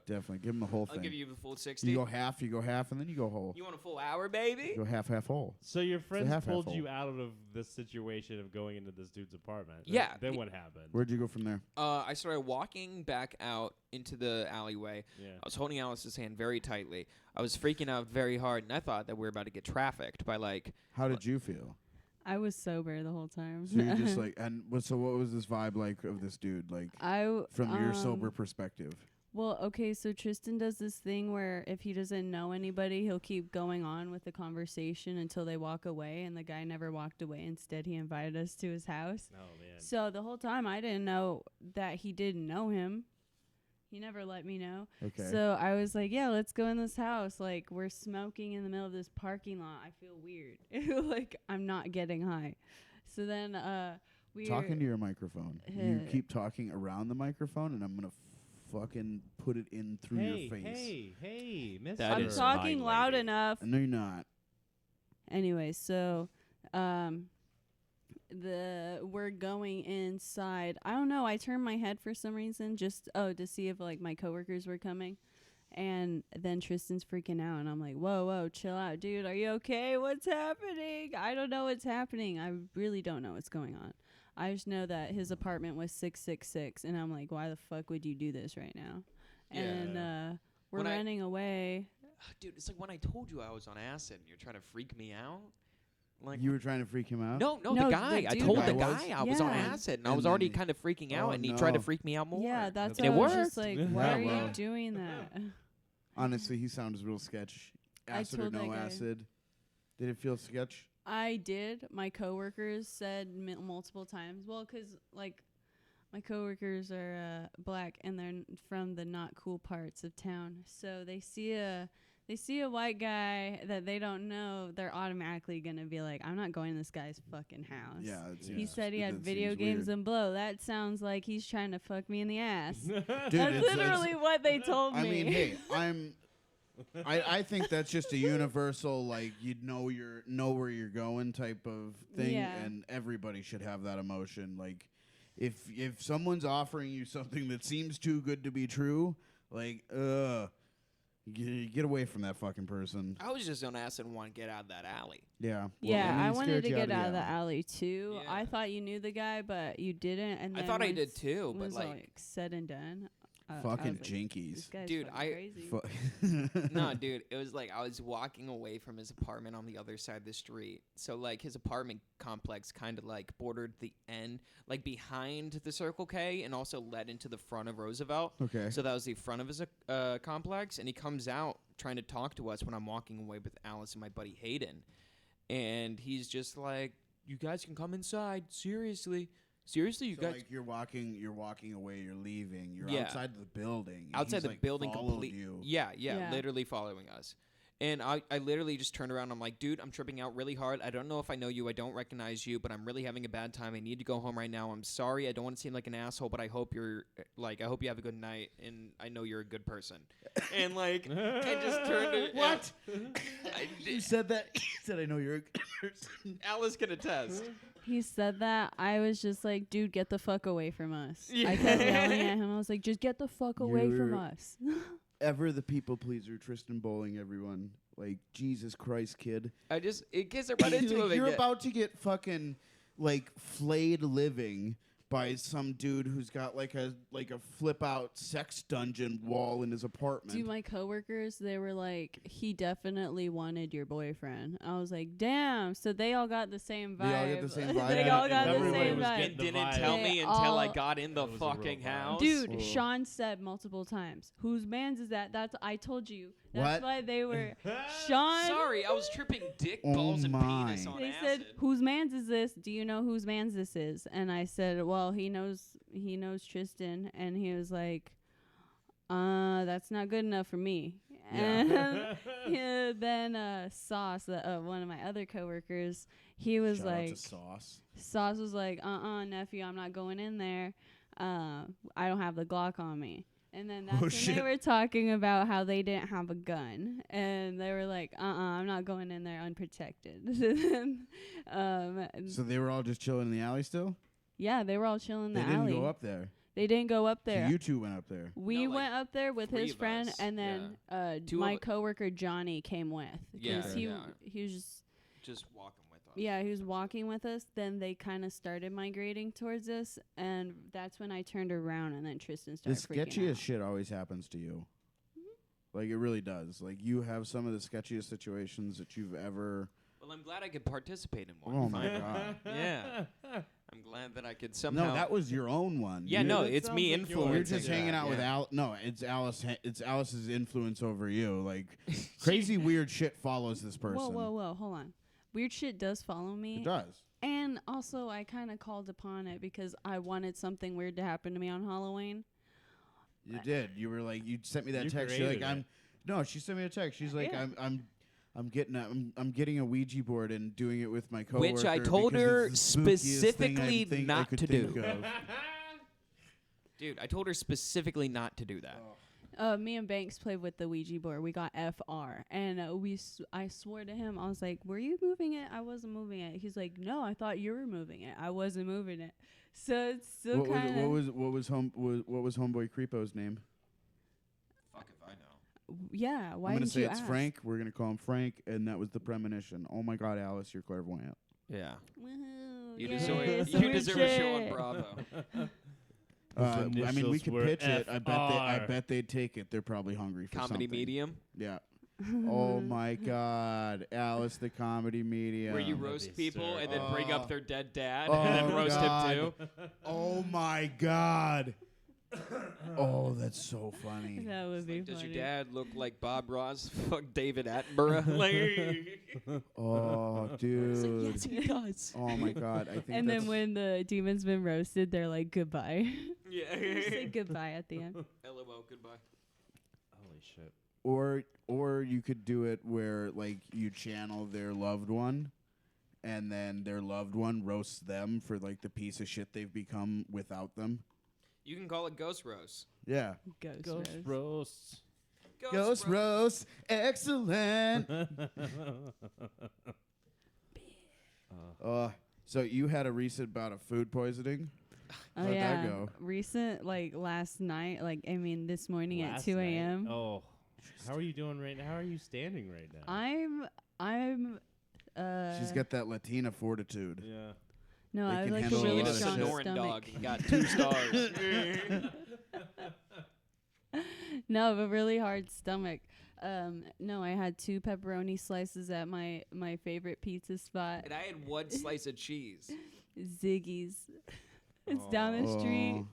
[SPEAKER 1] Give him the whole
[SPEAKER 5] I'll
[SPEAKER 1] thing.
[SPEAKER 5] give you the full 60.
[SPEAKER 1] You go half, and then you go whole.
[SPEAKER 5] You want a full hour, baby?
[SPEAKER 1] You go half whole.
[SPEAKER 2] So your friends
[SPEAKER 1] half
[SPEAKER 2] pulled
[SPEAKER 1] full.
[SPEAKER 2] you out of this situation of going into this dude's apartment.
[SPEAKER 5] Yeah.
[SPEAKER 2] Then what happened?
[SPEAKER 1] Where'd you go from there?
[SPEAKER 5] I started walking back out into the alleyway.
[SPEAKER 2] Yeah.
[SPEAKER 5] I was holding Alice's hand very tightly. I was freaking out very hard, and I thought that we were about to get trafficked by
[SPEAKER 1] How did you feel?
[SPEAKER 4] I was sober the whole time.
[SPEAKER 1] So you're just like, so what was this vibe like of this dude, like from your sober perspective?
[SPEAKER 4] Well, okay, so Tristan does this thing where if he doesn't know anybody, he'll keep going on with the conversation until they walk away, and the guy never walked away. Instead, he invited us to his house.
[SPEAKER 2] Oh man.
[SPEAKER 4] So the whole time, I didn't know that he didn't know him. He never let me know.
[SPEAKER 1] Okay.
[SPEAKER 4] So I was like, yeah, let's go in this house. Like, we're smoking in the middle of this parking lot. I feel weird. Like, I'm not getting high. So then we
[SPEAKER 1] Talking to your microphone. You keep talking around the microphone, and I'm going to fucking put it in through your face.
[SPEAKER 2] Hey, mister.
[SPEAKER 5] That
[SPEAKER 4] I'm
[SPEAKER 5] is
[SPEAKER 4] talking
[SPEAKER 5] my
[SPEAKER 4] loud
[SPEAKER 5] lady.
[SPEAKER 4] enough.
[SPEAKER 1] No, you're not.
[SPEAKER 4] Anyway, so we're going inside. I don't know. I turned my head for some reason just to see if like my coworkers were coming. And then Tristan's freaking out, and I'm like, whoa, chill out, dude. Are you okay? What's happening? I don't know what's happening. I really don't know what's going on. I just know that his apartment was 666, and I'm like, why the fuck would you do this right now?
[SPEAKER 5] Yeah.
[SPEAKER 4] And we're
[SPEAKER 5] When I-
[SPEAKER 4] running away.
[SPEAKER 5] Dude, it's like when I told you I was on acid and you're trying to freak me out. Like
[SPEAKER 1] You were trying to freak him out?
[SPEAKER 5] No,
[SPEAKER 4] No,
[SPEAKER 5] the guy.
[SPEAKER 4] the
[SPEAKER 5] I
[SPEAKER 4] dude
[SPEAKER 5] told
[SPEAKER 1] guy
[SPEAKER 5] the
[SPEAKER 1] was?
[SPEAKER 5] guy I was on
[SPEAKER 4] Yeah.
[SPEAKER 5] acid, and I
[SPEAKER 1] And
[SPEAKER 5] was
[SPEAKER 1] then
[SPEAKER 5] already
[SPEAKER 1] he-
[SPEAKER 5] kind of freaking
[SPEAKER 1] Oh,
[SPEAKER 5] out, and he tried to
[SPEAKER 1] no.
[SPEAKER 5] freak me out more.
[SPEAKER 4] Yeah, that's
[SPEAKER 2] And
[SPEAKER 4] why
[SPEAKER 2] it
[SPEAKER 4] I was just
[SPEAKER 2] worked.
[SPEAKER 4] like,
[SPEAKER 2] Yeah,
[SPEAKER 4] why are
[SPEAKER 1] well.
[SPEAKER 4] you doing that?
[SPEAKER 1] Honestly, he sounds real sketch.
[SPEAKER 4] I
[SPEAKER 1] Acid or
[SPEAKER 4] told that
[SPEAKER 1] no
[SPEAKER 4] guy.
[SPEAKER 1] acid? Did it feel sketch?
[SPEAKER 4] I did. My coworkers said multiple times. Well, 'cause like my coworkers are black and they're from the not cool parts of town, so they see a white guy that they don't know, they're automatically gonna be like, I'm not going to this guy's fucking house.
[SPEAKER 1] Yeah.
[SPEAKER 4] He said he had
[SPEAKER 1] that
[SPEAKER 4] video
[SPEAKER 1] seems
[SPEAKER 4] games
[SPEAKER 1] weird.
[SPEAKER 4] and blow. That sounds like he's trying to fuck me in the ass.
[SPEAKER 1] Dude,
[SPEAKER 4] That's
[SPEAKER 1] it's-
[SPEAKER 4] literally what they told me.
[SPEAKER 1] I mean, hey, I'm I think that's just a universal, like, know where you're going type of thing,
[SPEAKER 4] Yeah.
[SPEAKER 1] and everybody should have that emotion. Like, if someone's offering you something that seems too good to be true, like, get away from that fucking person.
[SPEAKER 5] I was just on acid and want to get out of that alley.
[SPEAKER 1] Yeah. Well,
[SPEAKER 4] Yeah, I
[SPEAKER 1] he
[SPEAKER 4] wanted
[SPEAKER 1] scared
[SPEAKER 4] to
[SPEAKER 1] you
[SPEAKER 4] get out of the
[SPEAKER 1] alley.
[SPEAKER 4] alley too.
[SPEAKER 5] Yeah.
[SPEAKER 4] I thought you knew the guy, but you didn't. And
[SPEAKER 5] I
[SPEAKER 4] then
[SPEAKER 5] thought I did
[SPEAKER 4] once
[SPEAKER 5] too,
[SPEAKER 4] it
[SPEAKER 5] but
[SPEAKER 4] was
[SPEAKER 5] like,
[SPEAKER 4] said and done. I
[SPEAKER 1] Fucking
[SPEAKER 4] was like,
[SPEAKER 1] jinkies.
[SPEAKER 4] this guy's
[SPEAKER 5] Dude,
[SPEAKER 4] fucking
[SPEAKER 5] I-
[SPEAKER 4] crazy.
[SPEAKER 5] no, dude, it was like I was walking away from his apartment on the other side of the street. So like his apartment complex kind of like bordered the end, like behind the Circle K, and also led into the front of Roosevelt.
[SPEAKER 1] Okay.
[SPEAKER 5] So that was the front of his complex, and he comes out trying to talk to us when I'm walking away with Alice and my buddy Hayden, and he's just like, "You guys can come inside. Seriously, you
[SPEAKER 1] So,
[SPEAKER 5] guys."
[SPEAKER 1] like, you're walking away, you're leaving, you're
[SPEAKER 5] Yeah.
[SPEAKER 1] outside the building. and
[SPEAKER 5] Outside
[SPEAKER 1] he's,
[SPEAKER 5] the
[SPEAKER 1] like,
[SPEAKER 5] building
[SPEAKER 1] followed
[SPEAKER 5] completely.
[SPEAKER 1] you.
[SPEAKER 5] Yeah,
[SPEAKER 4] Yeah.
[SPEAKER 5] literally following us. And I literally just turned around. I'm like, dude, I'm tripping out really hard. I don't know if I know you. I don't recognize you, but I'm really having a bad time. I need to go home right now. I'm sorry. I don't want to seem like an asshole, but I hope you're like, I hope you have a good night, and I know you're a good person. And like, I just turned to
[SPEAKER 1] What?
[SPEAKER 5] I
[SPEAKER 1] You
[SPEAKER 5] did-
[SPEAKER 1] said that. You said, I know you're a good person.
[SPEAKER 5] Alice can attest.
[SPEAKER 4] He said that. I was just like, dude, get the fuck away from us.
[SPEAKER 5] Yeah.
[SPEAKER 4] I kept yelling at him. I was like, just get the fuck away from
[SPEAKER 1] You're-
[SPEAKER 4] us.
[SPEAKER 1] Ever the people pleaser, Tristan Bowling, everyone. Like, Jesus Christ, kid.
[SPEAKER 5] In case I run into him
[SPEAKER 1] You're
[SPEAKER 5] again.
[SPEAKER 1] about to get fucking, like, flayed living by some dude who's got like a flip out sex dungeon wall in his apartment.
[SPEAKER 4] To my coworkers, they were like, he definitely wanted your boyfriend. I was like, damn. So they all got the same vibe.
[SPEAKER 1] They all get the same vibe?
[SPEAKER 4] They
[SPEAKER 1] Yeah,
[SPEAKER 4] all got the
[SPEAKER 2] everybody
[SPEAKER 4] same
[SPEAKER 2] was
[SPEAKER 4] vibe.
[SPEAKER 2] getting the
[SPEAKER 5] didn't
[SPEAKER 2] vibe.
[SPEAKER 5] tell
[SPEAKER 4] They
[SPEAKER 5] me until I
[SPEAKER 4] all-
[SPEAKER 5] got in the
[SPEAKER 2] It was a real
[SPEAKER 5] fucking
[SPEAKER 2] vibe.
[SPEAKER 5] house.
[SPEAKER 4] Dude,
[SPEAKER 1] Whoa.
[SPEAKER 4] Sean said multiple times, whose man's is that? I told you. That's
[SPEAKER 1] What?
[SPEAKER 4] why they were Sean.
[SPEAKER 5] Sorry, I was tripping dick,
[SPEAKER 1] Oh
[SPEAKER 5] balls, and
[SPEAKER 1] my.
[SPEAKER 5] penis on
[SPEAKER 4] They
[SPEAKER 5] acid.
[SPEAKER 4] said, "Whose man's is this? Do you know whose man's this is?" And I said, "Well, he knows Tristan." And he was like, that's not good enough for me."
[SPEAKER 1] Yeah.
[SPEAKER 4] And then Sauce, one of my other coworkers, he was
[SPEAKER 1] Shout out
[SPEAKER 4] like,
[SPEAKER 1] to Sauce.
[SPEAKER 4] Sauce was like, nephew, I'm not going in there. I don't have the Glock on me. And then that's when
[SPEAKER 1] shit.
[SPEAKER 4] they were talking about how they didn't have a gun. And they were like, I'm not going in there unprotected.
[SPEAKER 1] So they were all just chilling in the alley still?
[SPEAKER 4] Yeah, they were all chilling in
[SPEAKER 1] They
[SPEAKER 4] the
[SPEAKER 1] didn't
[SPEAKER 4] alley.
[SPEAKER 1] go up there.
[SPEAKER 4] They didn't go up there.
[SPEAKER 1] So you two went up there.
[SPEAKER 4] We
[SPEAKER 5] No, like,
[SPEAKER 4] went up there with
[SPEAKER 5] three
[SPEAKER 4] his
[SPEAKER 5] of
[SPEAKER 4] friend,
[SPEAKER 5] us,
[SPEAKER 4] and then
[SPEAKER 5] Two
[SPEAKER 4] my
[SPEAKER 5] of-
[SPEAKER 4] coworker Johnny came with.
[SPEAKER 5] Yeah,
[SPEAKER 4] 'cause
[SPEAKER 5] yeah.
[SPEAKER 4] he was
[SPEAKER 5] Just walking with us.
[SPEAKER 4] yeah, he was walking with us. Then they kind of started migrating towards us, and that's when I turned around, and then Tristan
[SPEAKER 1] The
[SPEAKER 4] started freaking
[SPEAKER 1] sketchiest
[SPEAKER 4] out.
[SPEAKER 1] shit always happens to you. Like, it really does. Like, you have some of the sketchiest situations that you've ever...
[SPEAKER 5] Well, I'm glad I could participate in one.
[SPEAKER 1] Oh, my God.
[SPEAKER 5] Yeah. I'm glad that I could somehow.
[SPEAKER 1] No, that was your own one.
[SPEAKER 5] Yeah,
[SPEAKER 1] You-
[SPEAKER 5] no,
[SPEAKER 2] that
[SPEAKER 5] it's
[SPEAKER 2] sounds
[SPEAKER 5] me
[SPEAKER 2] like yours.
[SPEAKER 5] influencing.
[SPEAKER 1] You're just hanging out with
[SPEAKER 5] yeah.
[SPEAKER 1] Al. No, it's Alice. It's Alice's influence over you. Like, crazy weird shit follows this person.
[SPEAKER 4] Whoa, hold on. Weird shit does follow me.
[SPEAKER 1] It does.
[SPEAKER 4] And also, I kind of called upon it because I wanted something weird to happen to me on Halloween.
[SPEAKER 1] You did. You were like, you sent me that
[SPEAKER 2] You
[SPEAKER 1] text. You're like,
[SPEAKER 2] created it.
[SPEAKER 1] No, she sent me a text. She's like,
[SPEAKER 4] Yeah.
[SPEAKER 1] I'm getting a Ouija board and doing it with my coworker.
[SPEAKER 5] Which I told
[SPEAKER 1] because
[SPEAKER 5] her
[SPEAKER 1] it's the spookiest thing
[SPEAKER 5] specifically
[SPEAKER 1] I think I
[SPEAKER 5] not
[SPEAKER 1] could
[SPEAKER 5] to
[SPEAKER 1] think
[SPEAKER 5] do.
[SPEAKER 1] of.
[SPEAKER 5] Dude, I told her specifically not to do that.
[SPEAKER 4] Me and Banks played with the Ouija board. We got FR, and I swore to him. I was like, "Were you moving it?" I wasn't moving it. He's like, "No, I thought you were moving it. I wasn't moving it." So it's still kind of
[SPEAKER 1] What was homeboy Creepo's name?
[SPEAKER 5] Fuck if I know.
[SPEAKER 4] yeah. Why
[SPEAKER 1] I'm gonna
[SPEAKER 4] didn't
[SPEAKER 1] say
[SPEAKER 4] you
[SPEAKER 1] it's
[SPEAKER 4] ask?
[SPEAKER 1] Frank. We're gonna call him Frank, and that was the premonition. Oh my God, Alice, you're clairvoyant.
[SPEAKER 5] Yeah.
[SPEAKER 4] Woohoo,
[SPEAKER 5] You
[SPEAKER 4] yay,
[SPEAKER 5] deserve,
[SPEAKER 4] some
[SPEAKER 5] you
[SPEAKER 4] weird
[SPEAKER 5] deserve a show on
[SPEAKER 4] shit.
[SPEAKER 5] Bravo.
[SPEAKER 1] I mean, we
[SPEAKER 2] initials
[SPEAKER 1] could
[SPEAKER 2] were
[SPEAKER 1] pitch it. I
[SPEAKER 2] FR.
[SPEAKER 1] bet they'd take it. They're probably hungry for
[SPEAKER 5] Comedy
[SPEAKER 1] something.
[SPEAKER 5] medium.
[SPEAKER 1] Yeah. Oh my God, Alice, the comedy medium.
[SPEAKER 5] Where you
[SPEAKER 2] That'd
[SPEAKER 5] roast
[SPEAKER 2] be
[SPEAKER 5] people
[SPEAKER 2] sick.
[SPEAKER 5] and then bring
[SPEAKER 1] Oh.
[SPEAKER 5] up their dead dad
[SPEAKER 1] Oh,
[SPEAKER 5] and then roast
[SPEAKER 1] God.
[SPEAKER 5] him too.
[SPEAKER 1] Oh my God. Oh, that's so funny.
[SPEAKER 4] That would be
[SPEAKER 5] Does
[SPEAKER 4] funny.
[SPEAKER 5] your dad look like Bob Ross? Fuck David Attenborough. like,
[SPEAKER 1] Oh, dude.
[SPEAKER 5] yes, he does.
[SPEAKER 1] Oh my God, I think.
[SPEAKER 4] And
[SPEAKER 1] that's
[SPEAKER 4] then when the demon's been roasted, they're like, "Goodbye."
[SPEAKER 5] Yeah.
[SPEAKER 4] Say goodbye at the end.
[SPEAKER 5] LOL. Goodbye.
[SPEAKER 2] Holy shit.
[SPEAKER 1] or you could do it where like you channel their loved one, and then their loved one roasts them for like the piece of shit they've become without them.
[SPEAKER 5] You can call it ghost roast.
[SPEAKER 1] Yeah.
[SPEAKER 4] Ghost
[SPEAKER 2] Ghost
[SPEAKER 4] roast.
[SPEAKER 2] roasts.
[SPEAKER 1] Ghost roast, excellent. So you had a recent bout of food poisoning?
[SPEAKER 4] Oh
[SPEAKER 1] How'd
[SPEAKER 4] yeah,
[SPEAKER 1] that go?
[SPEAKER 4] recent like last night, like I mean this morning at
[SPEAKER 2] Last
[SPEAKER 4] 2
[SPEAKER 2] night.
[SPEAKER 4] a.m.
[SPEAKER 2] Oh, how are you doing right now? How are you standing right now?
[SPEAKER 4] I'm
[SPEAKER 1] She's got that Latina fortitude.
[SPEAKER 2] Yeah.
[SPEAKER 4] no,
[SPEAKER 1] They
[SPEAKER 4] I
[SPEAKER 1] can
[SPEAKER 4] like a
[SPEAKER 1] handle a
[SPEAKER 4] really
[SPEAKER 1] lot of
[SPEAKER 5] It's a
[SPEAKER 1] shit.
[SPEAKER 4] strong
[SPEAKER 5] Sonoran dog.
[SPEAKER 4] stomach.
[SPEAKER 5] He got 2 stars.
[SPEAKER 4] No, a really hard stomach. No, I had 2 pepperoni slices at my favorite pizza spot,
[SPEAKER 5] And I had 1 slice of cheese.
[SPEAKER 4] Ziggy's. It's down the street.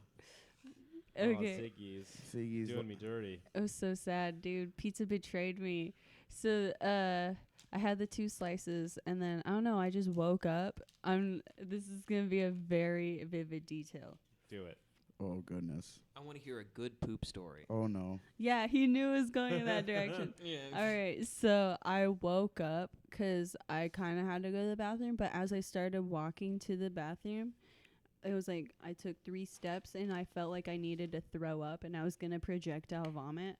[SPEAKER 4] Okay.
[SPEAKER 2] Oh, Siggy's.
[SPEAKER 1] Siggy's.
[SPEAKER 2] Doing me dirty.
[SPEAKER 4] It was so sad, dude. Pizza betrayed me. So, I had the 2 slices, and then I don't know. I just woke up. This is gonna be a very vivid detail.
[SPEAKER 2] Do it.
[SPEAKER 1] Oh goodness.
[SPEAKER 5] I want to hear a good poop story.
[SPEAKER 1] Oh no.
[SPEAKER 4] Yeah, he knew it was going in that direction.
[SPEAKER 5] Yeah.
[SPEAKER 4] All right, so I woke up because I kind of had to go to the bathroom, but as I started walking to the bathroom, it was like I took 3 steps and I felt like I needed to throw up and I was gonna projectile vomit.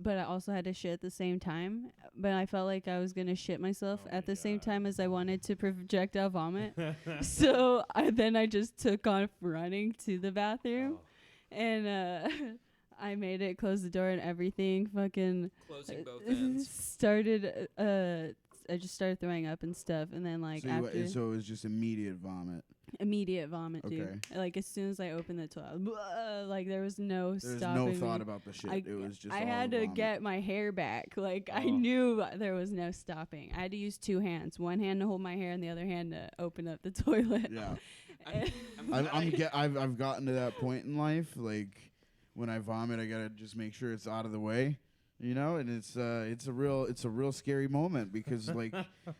[SPEAKER 4] But I also had to shit at the same time. But I felt like I was gonna shit myself
[SPEAKER 2] Oh
[SPEAKER 4] at
[SPEAKER 2] my
[SPEAKER 4] the same
[SPEAKER 2] God.
[SPEAKER 4] time as I wanted to projectile vomit. So I just took off running to the bathroom,
[SPEAKER 2] Oh.
[SPEAKER 4] and I made it, closed the door and everything. Fucking
[SPEAKER 5] Closing both ends.
[SPEAKER 4] started. I just started throwing up and stuff, and then like
[SPEAKER 1] So,
[SPEAKER 4] after
[SPEAKER 1] so it was just immediate vomit.
[SPEAKER 4] immediate vomit, dude.
[SPEAKER 1] Okay.
[SPEAKER 4] Like as soon as I opened the toilet, like there was no
[SPEAKER 1] There was
[SPEAKER 4] stopping
[SPEAKER 1] no
[SPEAKER 4] me.
[SPEAKER 1] thought about the shit.
[SPEAKER 4] I,
[SPEAKER 1] It was just.
[SPEAKER 4] I
[SPEAKER 1] all
[SPEAKER 4] had
[SPEAKER 1] the
[SPEAKER 4] to
[SPEAKER 1] vomit.
[SPEAKER 4] get my hair back. Like I
[SPEAKER 2] Oh.
[SPEAKER 4] knew there was no stopping. I had to use 2 hands. One hand to hold my hair, and the other hand to open up the toilet.
[SPEAKER 1] Yeah.
[SPEAKER 5] I'm
[SPEAKER 1] I've gotten to that point in life. Like when I vomit, I gotta just make sure it's out of the way. You know, and it's a real scary moment because like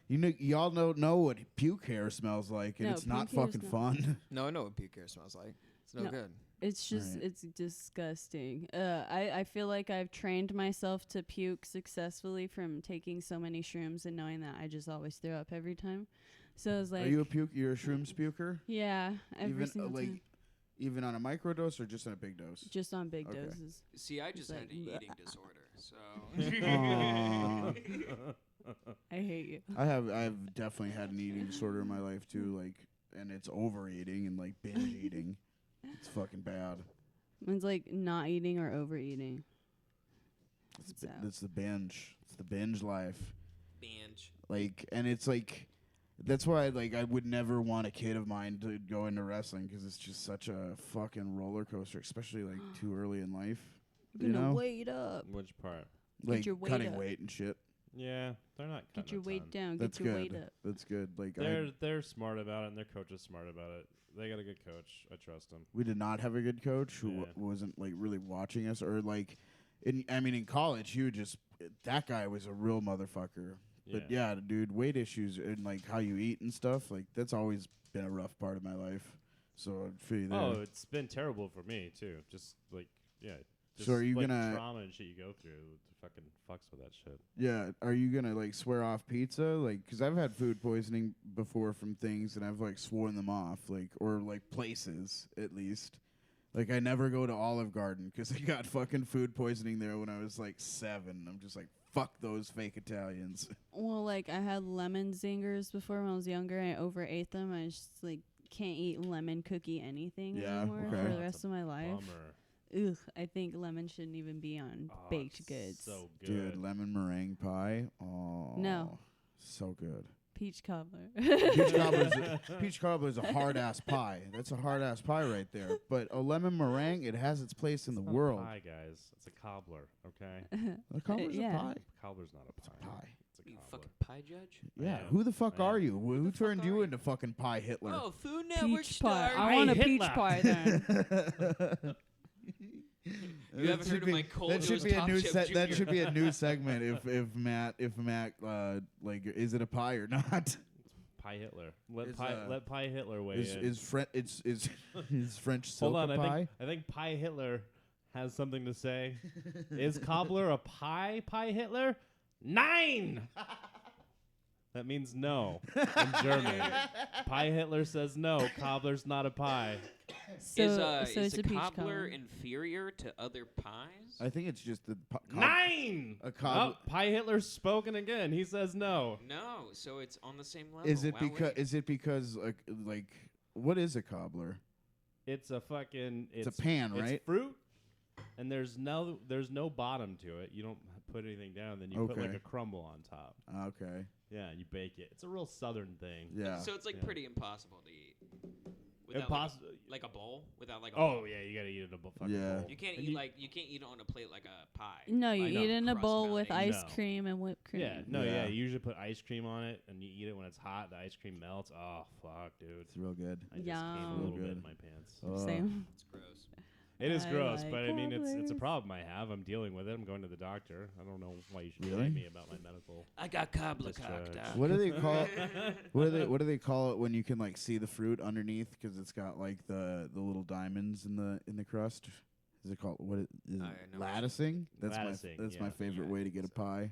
[SPEAKER 1] y'all know what puke hair smells like, and
[SPEAKER 4] No,
[SPEAKER 1] it's not
[SPEAKER 4] puke hair
[SPEAKER 1] fucking
[SPEAKER 4] smell-
[SPEAKER 1] fun.
[SPEAKER 5] No, I know what puke hair smells like. It's no
[SPEAKER 4] No.
[SPEAKER 5] good.
[SPEAKER 4] It's just
[SPEAKER 1] Right.
[SPEAKER 4] it's disgusting. I feel like I've trained myself to puke successfully from taking so many shrooms and knowing that I just always throw up every time. So it's like
[SPEAKER 1] Are you a you're a shrooms puker?
[SPEAKER 4] yeah, every
[SPEAKER 1] Even
[SPEAKER 4] single
[SPEAKER 1] like
[SPEAKER 4] time.
[SPEAKER 1] even on a microdose or just on a big dose?
[SPEAKER 4] Just on big
[SPEAKER 1] Okay.
[SPEAKER 4] doses.
[SPEAKER 5] See, I just
[SPEAKER 4] It's
[SPEAKER 5] had
[SPEAKER 4] like,
[SPEAKER 5] an
[SPEAKER 4] bleh.
[SPEAKER 5] eating disorder, so.
[SPEAKER 1] Aw.
[SPEAKER 4] I hate you.
[SPEAKER 1] I've definitely had an eating disorder in my life too, like, and it's overeating and like binge eating. It's fucking bad.
[SPEAKER 4] Mine's like not eating or overeating. So.
[SPEAKER 1] It's the binge. It's the binge life.
[SPEAKER 5] Binge.
[SPEAKER 1] Like, and it's like, that's why like I would never want a kid of mine to go into wrestling because it's just such a fucking roller coaster, especially like too early in life.
[SPEAKER 4] You're
[SPEAKER 1] You
[SPEAKER 4] gonna
[SPEAKER 1] know,
[SPEAKER 4] wait up.
[SPEAKER 2] Which part?
[SPEAKER 1] like
[SPEAKER 4] your weight
[SPEAKER 1] cutting
[SPEAKER 4] up.
[SPEAKER 1] weight and shit.
[SPEAKER 2] Yeah, they're not cutting
[SPEAKER 4] Get your
[SPEAKER 2] a
[SPEAKER 4] weight
[SPEAKER 2] ton.
[SPEAKER 4] down.
[SPEAKER 1] That's
[SPEAKER 4] Get your
[SPEAKER 1] good.
[SPEAKER 4] weight up.
[SPEAKER 1] That's good. Like
[SPEAKER 2] They're smart about it, and their coach is smart about it. They got a good coach. I trust them.
[SPEAKER 1] we did not have a good coach who
[SPEAKER 2] Yeah.
[SPEAKER 1] wasn't like really watching us or like, in college he would just that guy was a real motherfucker. But yeah, dude, weight issues and like how you eat and stuff, like that's always been a rough part of my life. So I feel you there.
[SPEAKER 2] Oh, it's been terrible for me too. Just like just
[SPEAKER 1] So are you
[SPEAKER 2] like
[SPEAKER 1] gonna-
[SPEAKER 2] trauma and shit you go through? Fucking fucks with that shit.
[SPEAKER 1] Yeah, are you gonna like swear off pizza? Like, cause I've had food poisoning before from things, and I've like sworn them off, like or like places at least. Like I never go to Olive Garden because I got fucking food poisoning there when I was like 7. I'm just like, fuck those fake Italians.
[SPEAKER 4] Well, like I had lemon zingers before when I was younger. I overate them. I just like can't eat lemon cookie anything
[SPEAKER 1] Yeah,
[SPEAKER 4] anymore
[SPEAKER 1] okay.
[SPEAKER 4] for the
[SPEAKER 2] That's
[SPEAKER 4] rest
[SPEAKER 2] a
[SPEAKER 4] of my life.
[SPEAKER 2] Bummer.
[SPEAKER 4] Ugh, I think lemon shouldn't even be on
[SPEAKER 2] Oh,
[SPEAKER 4] baked
[SPEAKER 2] it's
[SPEAKER 4] goods.
[SPEAKER 2] So good.
[SPEAKER 1] Dude, lemon meringue pie. Oh,
[SPEAKER 4] No.
[SPEAKER 1] so good.
[SPEAKER 4] Peach cobbler.
[SPEAKER 1] Peach cobbler is a hard ass pie. That's a hard ass pie right there. But a lemon meringue, it has its place in the
[SPEAKER 2] It's not a
[SPEAKER 1] world.
[SPEAKER 2] pie, guys. It's a cobbler. Okay.
[SPEAKER 1] A cobbler's
[SPEAKER 4] Yeah.
[SPEAKER 1] a pie.
[SPEAKER 2] Cobbler's not a pie.
[SPEAKER 1] Pie.
[SPEAKER 2] It's a
[SPEAKER 5] You
[SPEAKER 2] cobbler.
[SPEAKER 5] fucking pie judge?
[SPEAKER 1] Yeah.
[SPEAKER 2] am.
[SPEAKER 1] Who the fuck
[SPEAKER 2] I
[SPEAKER 1] are
[SPEAKER 2] am.
[SPEAKER 1] you? Who
[SPEAKER 5] the fuck
[SPEAKER 1] turned
[SPEAKER 5] are
[SPEAKER 1] you
[SPEAKER 5] you?
[SPEAKER 1] into fucking pie Hitler?
[SPEAKER 5] Oh, Food Network
[SPEAKER 4] Peach pie.
[SPEAKER 5] star.
[SPEAKER 4] I want a
[SPEAKER 2] Hey,
[SPEAKER 4] peach
[SPEAKER 2] Hitler.
[SPEAKER 4] pie then.
[SPEAKER 5] You haven't heard of my cold
[SPEAKER 1] That should
[SPEAKER 5] nose
[SPEAKER 1] be a
[SPEAKER 5] Top
[SPEAKER 1] new
[SPEAKER 5] Chef
[SPEAKER 1] that
[SPEAKER 5] Junior.
[SPEAKER 1] should be a new segment if Matt like is it a pie or not?
[SPEAKER 2] Pie Hitler. Let
[SPEAKER 1] Is,
[SPEAKER 2] Pie Hitler weigh
[SPEAKER 1] Is
[SPEAKER 2] in.
[SPEAKER 1] is French
[SPEAKER 2] Hold
[SPEAKER 1] silk
[SPEAKER 2] on,
[SPEAKER 1] a pie?
[SPEAKER 2] I think Pie Hitler has something to say. Is cobbler a pie? Pie Hitler? 9. That means no in German. Pie Hitler says no. Cobbler's not a pie.
[SPEAKER 4] So,
[SPEAKER 5] is
[SPEAKER 4] it's
[SPEAKER 5] a
[SPEAKER 4] a peach
[SPEAKER 5] cobbler
[SPEAKER 4] cobbler.
[SPEAKER 5] inferior to other pies?
[SPEAKER 1] I think it's just the
[SPEAKER 2] 9.
[SPEAKER 1] A cobbler.
[SPEAKER 2] Oh, Pie Hitler's spoken again. He says no.
[SPEAKER 5] No, so it's on the same level.
[SPEAKER 1] Is it
[SPEAKER 5] Wow,
[SPEAKER 1] because?
[SPEAKER 5] wait.
[SPEAKER 1] Is it because like what is a cobbler?
[SPEAKER 2] It's a fucking.
[SPEAKER 1] It's a pan, right?
[SPEAKER 2] It's fruit, and there's no bottom to it. You don't put anything down. Then you put like
[SPEAKER 1] Okay.
[SPEAKER 2] a crumble on top.
[SPEAKER 1] Okay.
[SPEAKER 2] Yeah, and you bake it. It's a real southern thing.
[SPEAKER 1] Yeah.
[SPEAKER 5] So it's like
[SPEAKER 2] Yeah.
[SPEAKER 5] pretty impossible to eat. Without
[SPEAKER 2] Impossible.
[SPEAKER 5] like a bowl without like a
[SPEAKER 2] Oh
[SPEAKER 5] bowl.
[SPEAKER 2] yeah, you gotta eat it in a fucking
[SPEAKER 1] Yeah.
[SPEAKER 2] bowl.
[SPEAKER 5] You can't
[SPEAKER 2] And
[SPEAKER 5] eat you can't eat it on a plate like a pie.
[SPEAKER 4] No, you
[SPEAKER 2] I know.
[SPEAKER 4] eat in a
[SPEAKER 5] Crust
[SPEAKER 4] bowl with
[SPEAKER 5] foundation.
[SPEAKER 4] ice
[SPEAKER 2] No.
[SPEAKER 4] cream and whipped cream.
[SPEAKER 2] Yeah,
[SPEAKER 1] Yeah.
[SPEAKER 2] you usually put ice cream on it, and you eat it when it's hot. The ice cream melts. Oh fuck, dude!
[SPEAKER 1] It's real good.
[SPEAKER 2] I just came a
[SPEAKER 4] Yum.
[SPEAKER 2] little
[SPEAKER 1] Real
[SPEAKER 2] bit
[SPEAKER 1] good.
[SPEAKER 2] in my pants.
[SPEAKER 4] Same.
[SPEAKER 5] It's gross.
[SPEAKER 2] It is
[SPEAKER 4] I
[SPEAKER 2] gross,
[SPEAKER 4] like
[SPEAKER 2] but I mean, it's a
[SPEAKER 4] cobblers.
[SPEAKER 2] problem I have. I'm dealing with it. I'm going to the doctor. I don't know why you should
[SPEAKER 1] Really?
[SPEAKER 2] hate me about my medical.
[SPEAKER 5] I got cobbler
[SPEAKER 2] Discharge.
[SPEAKER 5] cock, doc.
[SPEAKER 1] What do they call? What do they call it when you can like see the fruit underneath because it's got like the little diamonds in the crust? Is it called what? Is it
[SPEAKER 5] I know what
[SPEAKER 1] latticing? That's
[SPEAKER 2] Latticing,
[SPEAKER 1] my
[SPEAKER 2] yeah.
[SPEAKER 1] favorite
[SPEAKER 5] Yeah,
[SPEAKER 1] way
[SPEAKER 5] I
[SPEAKER 1] to
[SPEAKER 5] think
[SPEAKER 1] get a
[SPEAKER 5] so.
[SPEAKER 1] pie.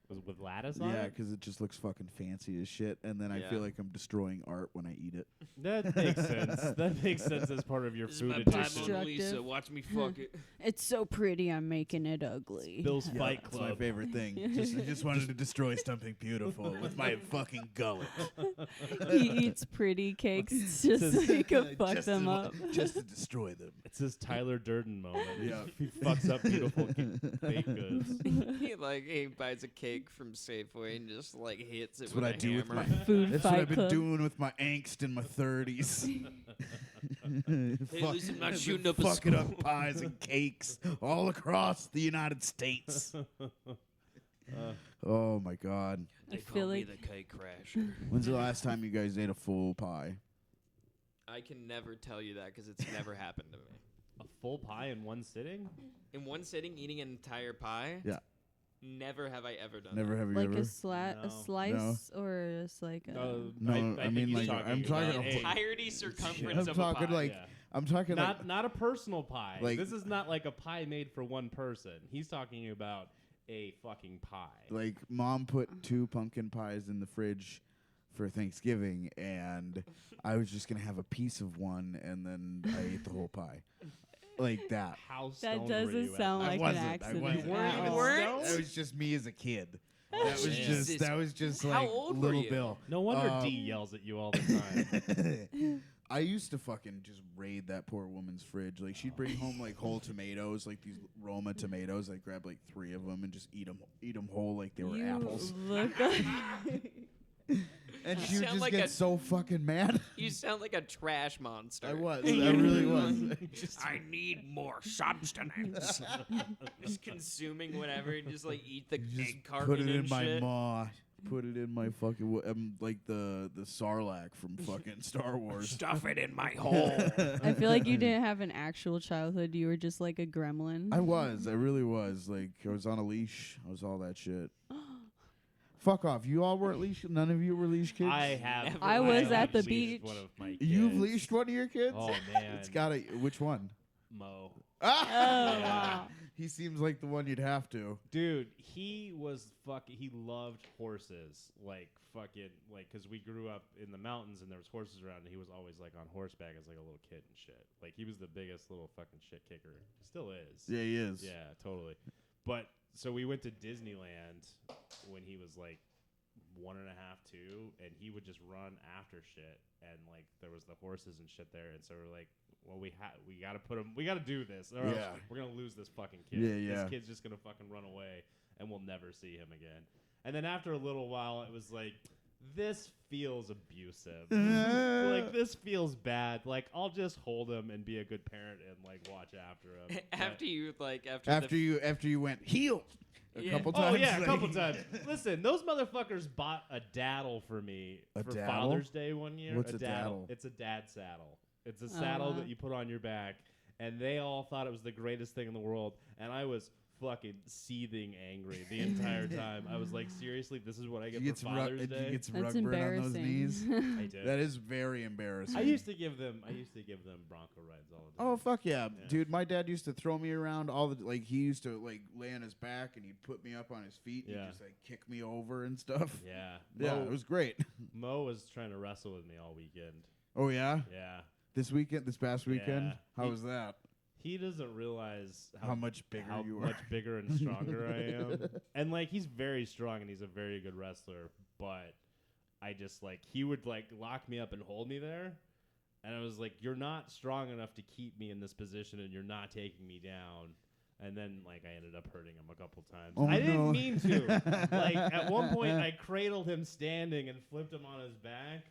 [SPEAKER 2] Was it with lattice on
[SPEAKER 1] Yeah,
[SPEAKER 2] it?
[SPEAKER 1] because it just looks fucking fancy as shit, and then I
[SPEAKER 5] Yeah.
[SPEAKER 1] feel like I'm destroying art when I eat it.
[SPEAKER 2] That makes sense. That makes sense as part of your
[SPEAKER 5] This is
[SPEAKER 2] food
[SPEAKER 5] my pie
[SPEAKER 2] addiction.
[SPEAKER 4] Destructive.
[SPEAKER 5] Mona Lisa. Watch me fuck it.
[SPEAKER 4] It's so pretty, I'm making it ugly.
[SPEAKER 2] Bill's
[SPEAKER 1] Yeah,
[SPEAKER 2] Fight
[SPEAKER 1] that's my
[SPEAKER 2] Club.
[SPEAKER 1] favorite thing. I just wanted to destroy something beautiful with my fucking gullet.
[SPEAKER 4] He eats pretty cakes just so he can fuck
[SPEAKER 1] Just
[SPEAKER 4] them
[SPEAKER 1] to-
[SPEAKER 4] up.
[SPEAKER 1] just to destroy them.
[SPEAKER 2] It's his Tyler Durden moment.
[SPEAKER 1] Yeah.
[SPEAKER 2] He fucks up beautiful baked goods.
[SPEAKER 5] he buys a cake from Safeway and just like hits it
[SPEAKER 1] That's
[SPEAKER 5] with
[SPEAKER 1] what I
[SPEAKER 5] a
[SPEAKER 1] do with
[SPEAKER 5] hammer.
[SPEAKER 1] my.
[SPEAKER 4] Food
[SPEAKER 1] That's what
[SPEAKER 4] Fight
[SPEAKER 1] I've been
[SPEAKER 4] Club.
[SPEAKER 1] doing with my angst in my 30s.
[SPEAKER 5] Hey, listen, I'm not shooting up a
[SPEAKER 1] fucking
[SPEAKER 5] school.
[SPEAKER 1] up pies and cakes all across the United States. Oh my God!
[SPEAKER 4] I
[SPEAKER 5] They call
[SPEAKER 4] feel
[SPEAKER 5] me
[SPEAKER 4] like
[SPEAKER 5] the cake crasher.
[SPEAKER 1] When's the last time you guys ate a full pie?
[SPEAKER 5] I can never tell you that because it's never happened to me.
[SPEAKER 2] A full pie in one sitting?
[SPEAKER 5] In one sitting, eating an entire pie.
[SPEAKER 1] Yeah.
[SPEAKER 5] Never have I ever done.
[SPEAKER 1] Never
[SPEAKER 5] that.
[SPEAKER 1] have you
[SPEAKER 4] like
[SPEAKER 1] ever?
[SPEAKER 4] a
[SPEAKER 2] No.
[SPEAKER 4] slice or just like a
[SPEAKER 1] No,
[SPEAKER 2] I
[SPEAKER 1] I
[SPEAKER 2] think
[SPEAKER 1] mean,
[SPEAKER 2] he's
[SPEAKER 1] like, I'm
[SPEAKER 2] about
[SPEAKER 1] talking
[SPEAKER 2] a-
[SPEAKER 1] a-
[SPEAKER 5] Entirety circumference
[SPEAKER 1] I'm
[SPEAKER 5] of
[SPEAKER 1] talking
[SPEAKER 5] a pie.
[SPEAKER 1] like-
[SPEAKER 2] Yeah.
[SPEAKER 1] I'm talking like
[SPEAKER 2] Not a personal pie.
[SPEAKER 1] Like-
[SPEAKER 2] This is not like a pie made for one person. He's talking about a fucking pie.
[SPEAKER 1] like mom put 2 pumpkin pies in the fridge for Thanksgiving, and I was just gonna have a piece of one, and then I ate the whole pie, like that.
[SPEAKER 2] How
[SPEAKER 4] that
[SPEAKER 2] stoned were
[SPEAKER 4] doesn't
[SPEAKER 2] you at
[SPEAKER 4] sound
[SPEAKER 2] that
[SPEAKER 4] like an
[SPEAKER 1] wasn't. I
[SPEAKER 4] accident.
[SPEAKER 1] wasn't.
[SPEAKER 2] You weren't
[SPEAKER 4] at
[SPEAKER 2] even
[SPEAKER 4] all.
[SPEAKER 5] weren't?
[SPEAKER 1] That was just me as a kid.
[SPEAKER 5] Oh,
[SPEAKER 1] That was
[SPEAKER 5] Jesus.
[SPEAKER 1] just
[SPEAKER 5] How
[SPEAKER 1] like
[SPEAKER 5] old were
[SPEAKER 1] little
[SPEAKER 5] you?
[SPEAKER 1] Bill.
[SPEAKER 2] No wonder D yells at you all the time.
[SPEAKER 1] I used to fucking just raid that poor woman's fridge. Like she'd bring home like whole tomatoes, like these Roma tomatoes. I'd grab like 3 of them and just eat them whole like they were
[SPEAKER 4] You
[SPEAKER 1] apples.
[SPEAKER 4] look like
[SPEAKER 1] And
[SPEAKER 5] You
[SPEAKER 1] she would
[SPEAKER 5] sound
[SPEAKER 1] just
[SPEAKER 5] like
[SPEAKER 1] get
[SPEAKER 5] a-
[SPEAKER 1] so fucking mad.
[SPEAKER 5] You sound like a trash monster.
[SPEAKER 1] I was. I really was.
[SPEAKER 5] I need more substance. Just consuming whatever and just like eat the
[SPEAKER 1] Just
[SPEAKER 5] egg carton
[SPEAKER 1] put it in
[SPEAKER 5] and
[SPEAKER 1] my
[SPEAKER 5] shit.
[SPEAKER 1] maw. Put it in my fucking like the Sarlacc from fucking Star Wars.
[SPEAKER 5] Stuff it in my hole.
[SPEAKER 4] I feel like you didn't have an actual childhood. You were just like a gremlin.
[SPEAKER 1] I was. I really was. Like I was on a leash. I was all that shit. Fuck off. You all were at leash. None of you were leash kids.
[SPEAKER 2] I have.
[SPEAKER 5] Never
[SPEAKER 4] I was
[SPEAKER 2] have
[SPEAKER 4] at the
[SPEAKER 2] leashed
[SPEAKER 4] beach.
[SPEAKER 2] One of my kids.
[SPEAKER 1] You've leashed one of your kids.
[SPEAKER 2] Oh man,
[SPEAKER 1] It's gotta. Which one?
[SPEAKER 2] Mo.
[SPEAKER 4] Oh,
[SPEAKER 2] Yeah.
[SPEAKER 4] wow.
[SPEAKER 1] He seems like the one you'd have to.
[SPEAKER 2] Dude, he was fucking. He loved horses, like fucking, like, cause we grew up in the mountains and there was horses around, and he was always like on horseback as like a little kid and shit. Like he was the biggest little fucking shit kicker. Still is.
[SPEAKER 1] Yeah, he is.
[SPEAKER 2] Yeah, totally. But so we went to Disneyland when he was like 1.5, 2, and he would just run after shit, and like there was the horses and shit there, and so we're like, well, we gotta put him, we gotta do this, or else
[SPEAKER 1] Yeah.
[SPEAKER 2] we're gonna lose this fucking kid.
[SPEAKER 1] Yeah, yeah.
[SPEAKER 2] This kid's just gonna fucking run away, and we'll never see him again. And then after a little while, it was like, this feels abusive. Like this feels bad. Like I'll just hold him and be a good parent and like watch after him.
[SPEAKER 5] after you like
[SPEAKER 1] After you went healed a
[SPEAKER 5] Yeah.
[SPEAKER 1] couple
[SPEAKER 2] Oh
[SPEAKER 1] times.
[SPEAKER 2] yeah, a
[SPEAKER 1] like-
[SPEAKER 2] couple times. Listen, those motherfuckers bought a daddle for me
[SPEAKER 1] A
[SPEAKER 2] for
[SPEAKER 1] daddle?
[SPEAKER 2] Father's Day one year.
[SPEAKER 1] What's a daddle?
[SPEAKER 2] It's a dad saddle. It's a saddle
[SPEAKER 4] wow.
[SPEAKER 2] that you put on your back, and they all thought it was the greatest thing in the world. And I was fucking seething angry the entire time. I was like, seriously, this is what I get
[SPEAKER 1] You
[SPEAKER 2] for Father's Day?
[SPEAKER 1] You get some
[SPEAKER 4] That's
[SPEAKER 1] rug burn on those
[SPEAKER 4] embarrassing.
[SPEAKER 1] knees.
[SPEAKER 2] I did.
[SPEAKER 1] That is very embarrassing.
[SPEAKER 2] I used to give them Bronco rides all the time.
[SPEAKER 1] Oh fuck yeah.
[SPEAKER 2] Yeah.
[SPEAKER 1] Dude! My dad used to throw me around all the like. He used to like lay on his back and he'd put me up on his feet. And
[SPEAKER 2] Yeah.
[SPEAKER 1] he'd just like kick me over and stuff.
[SPEAKER 2] Yeah.
[SPEAKER 1] Yeah, it was great.
[SPEAKER 2] Mo was trying to wrestle with me all weekend.
[SPEAKER 1] Oh yeah.
[SPEAKER 2] Yeah.
[SPEAKER 1] This past weekend.
[SPEAKER 2] Yeah.
[SPEAKER 1] How was that?
[SPEAKER 2] He doesn't realize
[SPEAKER 1] How much bigger
[SPEAKER 2] how
[SPEAKER 1] you are.
[SPEAKER 2] much bigger and stronger I am. And like he's very strong and he's a very good wrestler, but I just like he would like lock me up and hold me there. And I was like, you're not strong enough to keep me in this position and you're not taking me down. And then like I ended up hurting him a couple times.
[SPEAKER 1] Oh,
[SPEAKER 2] I didn't
[SPEAKER 1] no.
[SPEAKER 2] mean to. Like at one point I cradled him standing and flipped him on his back.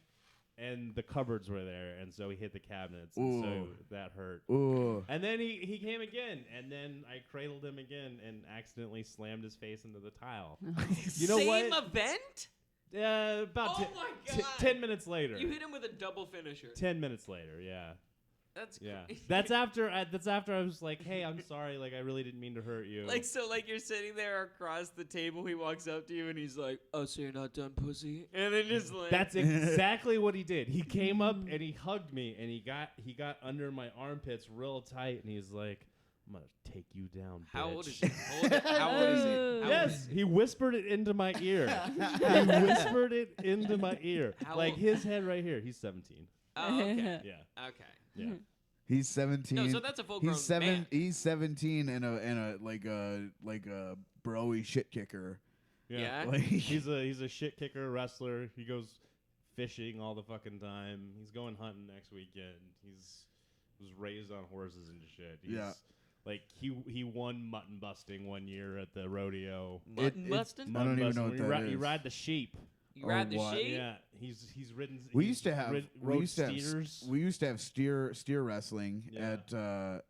[SPEAKER 2] And the cupboards were there, and so he hit the cabinets, and so
[SPEAKER 1] Ooh.
[SPEAKER 2] that hurt.
[SPEAKER 1] Ooh.
[SPEAKER 2] And then he came again, and then I cradled him again and accidentally slammed his face into the tile. You know
[SPEAKER 5] Same
[SPEAKER 2] what?
[SPEAKER 5] event?
[SPEAKER 2] About
[SPEAKER 5] Oh my God.
[SPEAKER 2] 10 minutes later.
[SPEAKER 5] You hit him with a double finisher.
[SPEAKER 2] 10 minutes later, yeah.
[SPEAKER 5] That's
[SPEAKER 2] Yeah.
[SPEAKER 5] crazy.
[SPEAKER 2] That's after I was like, hey, I'm sorry. Like, I really didn't mean to hurt you.
[SPEAKER 5] Like, so, like, you're sitting there across the table. He walks up to you, and he's like, oh, so you're not done, pussy? And then just like...
[SPEAKER 2] That's exactly what he did. He came up and he hugged me, and he got under my armpits real tight, and he's like, I'm going to take you down, bitch.
[SPEAKER 5] How old is he? How old is he? How old
[SPEAKER 2] Yes,
[SPEAKER 5] is he?
[SPEAKER 2] he whispered it into my ear. He whispered it into my ear.
[SPEAKER 5] How
[SPEAKER 2] Like
[SPEAKER 5] old?
[SPEAKER 2] his head right here. He's 17.
[SPEAKER 5] Oh, okay.
[SPEAKER 2] Yeah.
[SPEAKER 5] Okay.
[SPEAKER 2] Yeah.
[SPEAKER 1] He's 17.
[SPEAKER 5] No, so that's a full-grown man.
[SPEAKER 1] He's 17 and a like a broy shit kicker.
[SPEAKER 5] Yeah?
[SPEAKER 1] Like
[SPEAKER 2] He's a shit kicker wrestler. He goes fishing all the fucking time. He's going hunting next weekend. Was raised on horses and shit. He's
[SPEAKER 1] Yeah.
[SPEAKER 2] Like he won mutton busting one year at the rodeo.
[SPEAKER 5] Mutton busting?
[SPEAKER 1] I don't even know what
[SPEAKER 2] You
[SPEAKER 1] that is.
[SPEAKER 2] ride the sheep.
[SPEAKER 5] You ride the
[SPEAKER 1] what?
[SPEAKER 5] sheep?
[SPEAKER 2] Yeah, he's ridden.
[SPEAKER 1] We
[SPEAKER 2] he's
[SPEAKER 1] used to have
[SPEAKER 2] rode steers.
[SPEAKER 1] we used to have steer wrestling
[SPEAKER 2] Yeah.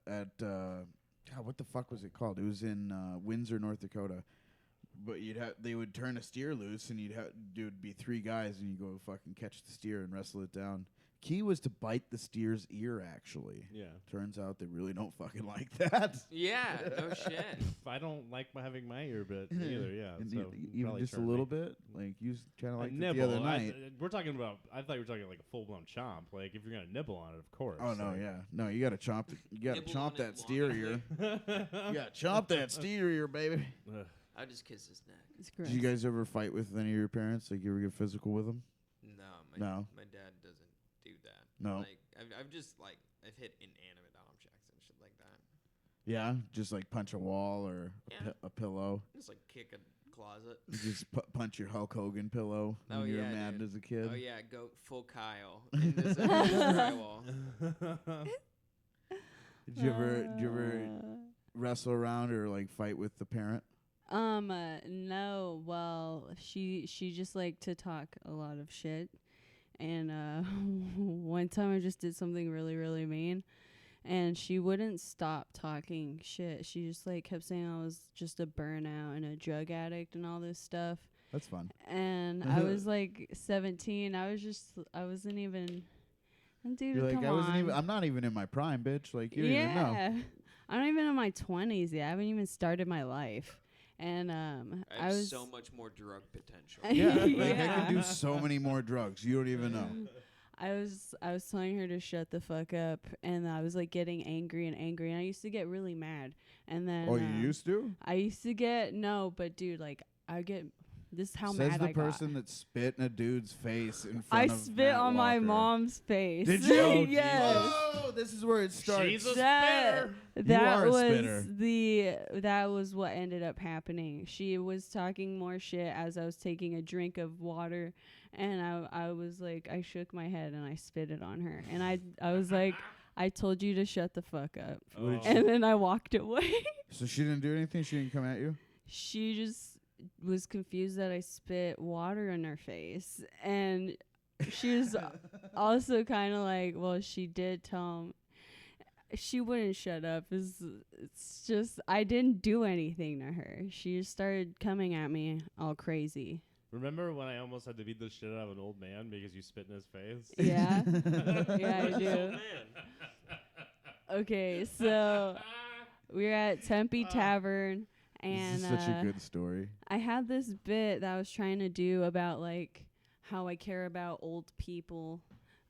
[SPEAKER 1] at God, what the fuck was it called? It was in Windsor, North Dakota. But they would turn a steer loose and there would be 3 guys and you go fucking catch the steer and wrestle it down. Key was to bite the steer's ear actually.
[SPEAKER 2] Yeah.
[SPEAKER 1] Turns out they really don't fucking like that.
[SPEAKER 5] Yeah, no shit.
[SPEAKER 2] I don't like having my ear bit either. Yeah.
[SPEAKER 1] And
[SPEAKER 2] So
[SPEAKER 1] even
[SPEAKER 2] probably
[SPEAKER 1] just a
[SPEAKER 2] turn
[SPEAKER 1] little
[SPEAKER 2] me.
[SPEAKER 1] bit. Like you kind of
[SPEAKER 2] A
[SPEAKER 1] like it
[SPEAKER 2] nibble.
[SPEAKER 1] the other night.
[SPEAKER 2] We're talking about. I thought you were talking like a full blown chomp. Like if you're gonna nibble on it, of course.
[SPEAKER 1] Oh no,
[SPEAKER 2] like-
[SPEAKER 1] yeah, no, you gotta chomp. You gotta
[SPEAKER 5] Nibble on
[SPEAKER 1] chomp
[SPEAKER 5] it
[SPEAKER 1] that steer ear.
[SPEAKER 5] longingly.
[SPEAKER 1] You gotta chomp that steer ear, baby.
[SPEAKER 2] Ugh.
[SPEAKER 5] I just kiss his neck.
[SPEAKER 4] It's gross.
[SPEAKER 1] Did you guys ever fight with any of your parents? Like you ever get physical with them? No.
[SPEAKER 5] My dad doesn't do that.
[SPEAKER 1] No.
[SPEAKER 5] Like I've just like I've hit inanimate objects and shit like that.
[SPEAKER 1] Yeah, just like punch a wall or
[SPEAKER 5] Yeah.
[SPEAKER 1] a pillow.
[SPEAKER 5] Just like kick a closet.
[SPEAKER 1] You just punch your Hulk Hogan pillow
[SPEAKER 5] Oh,
[SPEAKER 1] when you were
[SPEAKER 5] yeah,
[SPEAKER 1] mad
[SPEAKER 5] dude.
[SPEAKER 1] as a kid.
[SPEAKER 5] Oh yeah, go full Kyle in this drywall.
[SPEAKER 1] Did you ever wrestle around or like fight with the parent?
[SPEAKER 4] No. Well, she just liked to talk a lot of shit, and one time I just did something really, really mean, and she wouldn't stop talking shit. She just like kept saying I was just a burnout and a drug addict and all this stuff.
[SPEAKER 1] That's fun.
[SPEAKER 4] And I was like 17. I wasn't even. Dude,
[SPEAKER 1] You're like,
[SPEAKER 4] come on.
[SPEAKER 1] I'm not even in my prime, bitch. Like you don't even know.
[SPEAKER 4] Yeah, I'm not even in my 20s yet. I haven't even started my life. And
[SPEAKER 5] I
[SPEAKER 4] I
[SPEAKER 5] have
[SPEAKER 4] was
[SPEAKER 5] so much more drug potential.
[SPEAKER 1] Yeah, like I
[SPEAKER 4] Yeah.
[SPEAKER 1] can do so many more drugs. You don't even know.
[SPEAKER 4] I was telling her to shut the fuck up, and I was like getting angry, and I used to get really mad. And then
[SPEAKER 1] Oh, you used to?
[SPEAKER 4] I used to get but dude, like I get this is how
[SPEAKER 1] Says
[SPEAKER 4] mad
[SPEAKER 1] the
[SPEAKER 4] I
[SPEAKER 1] person
[SPEAKER 4] got.
[SPEAKER 1] that spit in a dude's face in
[SPEAKER 4] I
[SPEAKER 1] front of
[SPEAKER 4] spit
[SPEAKER 1] Matt
[SPEAKER 4] on my
[SPEAKER 1] Walker.
[SPEAKER 4] mom's face.
[SPEAKER 1] Did you? Oh,
[SPEAKER 4] Yes.
[SPEAKER 1] Oh, this is where it starts.
[SPEAKER 2] She's a
[SPEAKER 4] That
[SPEAKER 2] spitter.
[SPEAKER 1] You are a
[SPEAKER 4] was
[SPEAKER 1] spitter.
[SPEAKER 4] that was what ended up happening. She was talking more shit as I was taking a drink of water, and I was like, I shook my head and I spit it on her, and I was like, I told you to shut the fuck up,
[SPEAKER 2] Oh.
[SPEAKER 4] and then I walked away.
[SPEAKER 1] So she didn't do anything? She didn't come at you?
[SPEAKER 4] She just was confused that I spit water in her face, and she was also kind of like, well, she did tell him. She wouldn't shut up. It's just I didn't do anything to her. She just started coming at me all crazy.
[SPEAKER 2] Remember when I almost had to beat the shit out of an old man because you spit in his face?
[SPEAKER 4] Yeah, yeah, I do.
[SPEAKER 5] Man.
[SPEAKER 4] Okay, so we were at Tempe Tavern, And
[SPEAKER 1] this is such a good story.
[SPEAKER 4] I had this bit that I was trying to do about like how I care about old people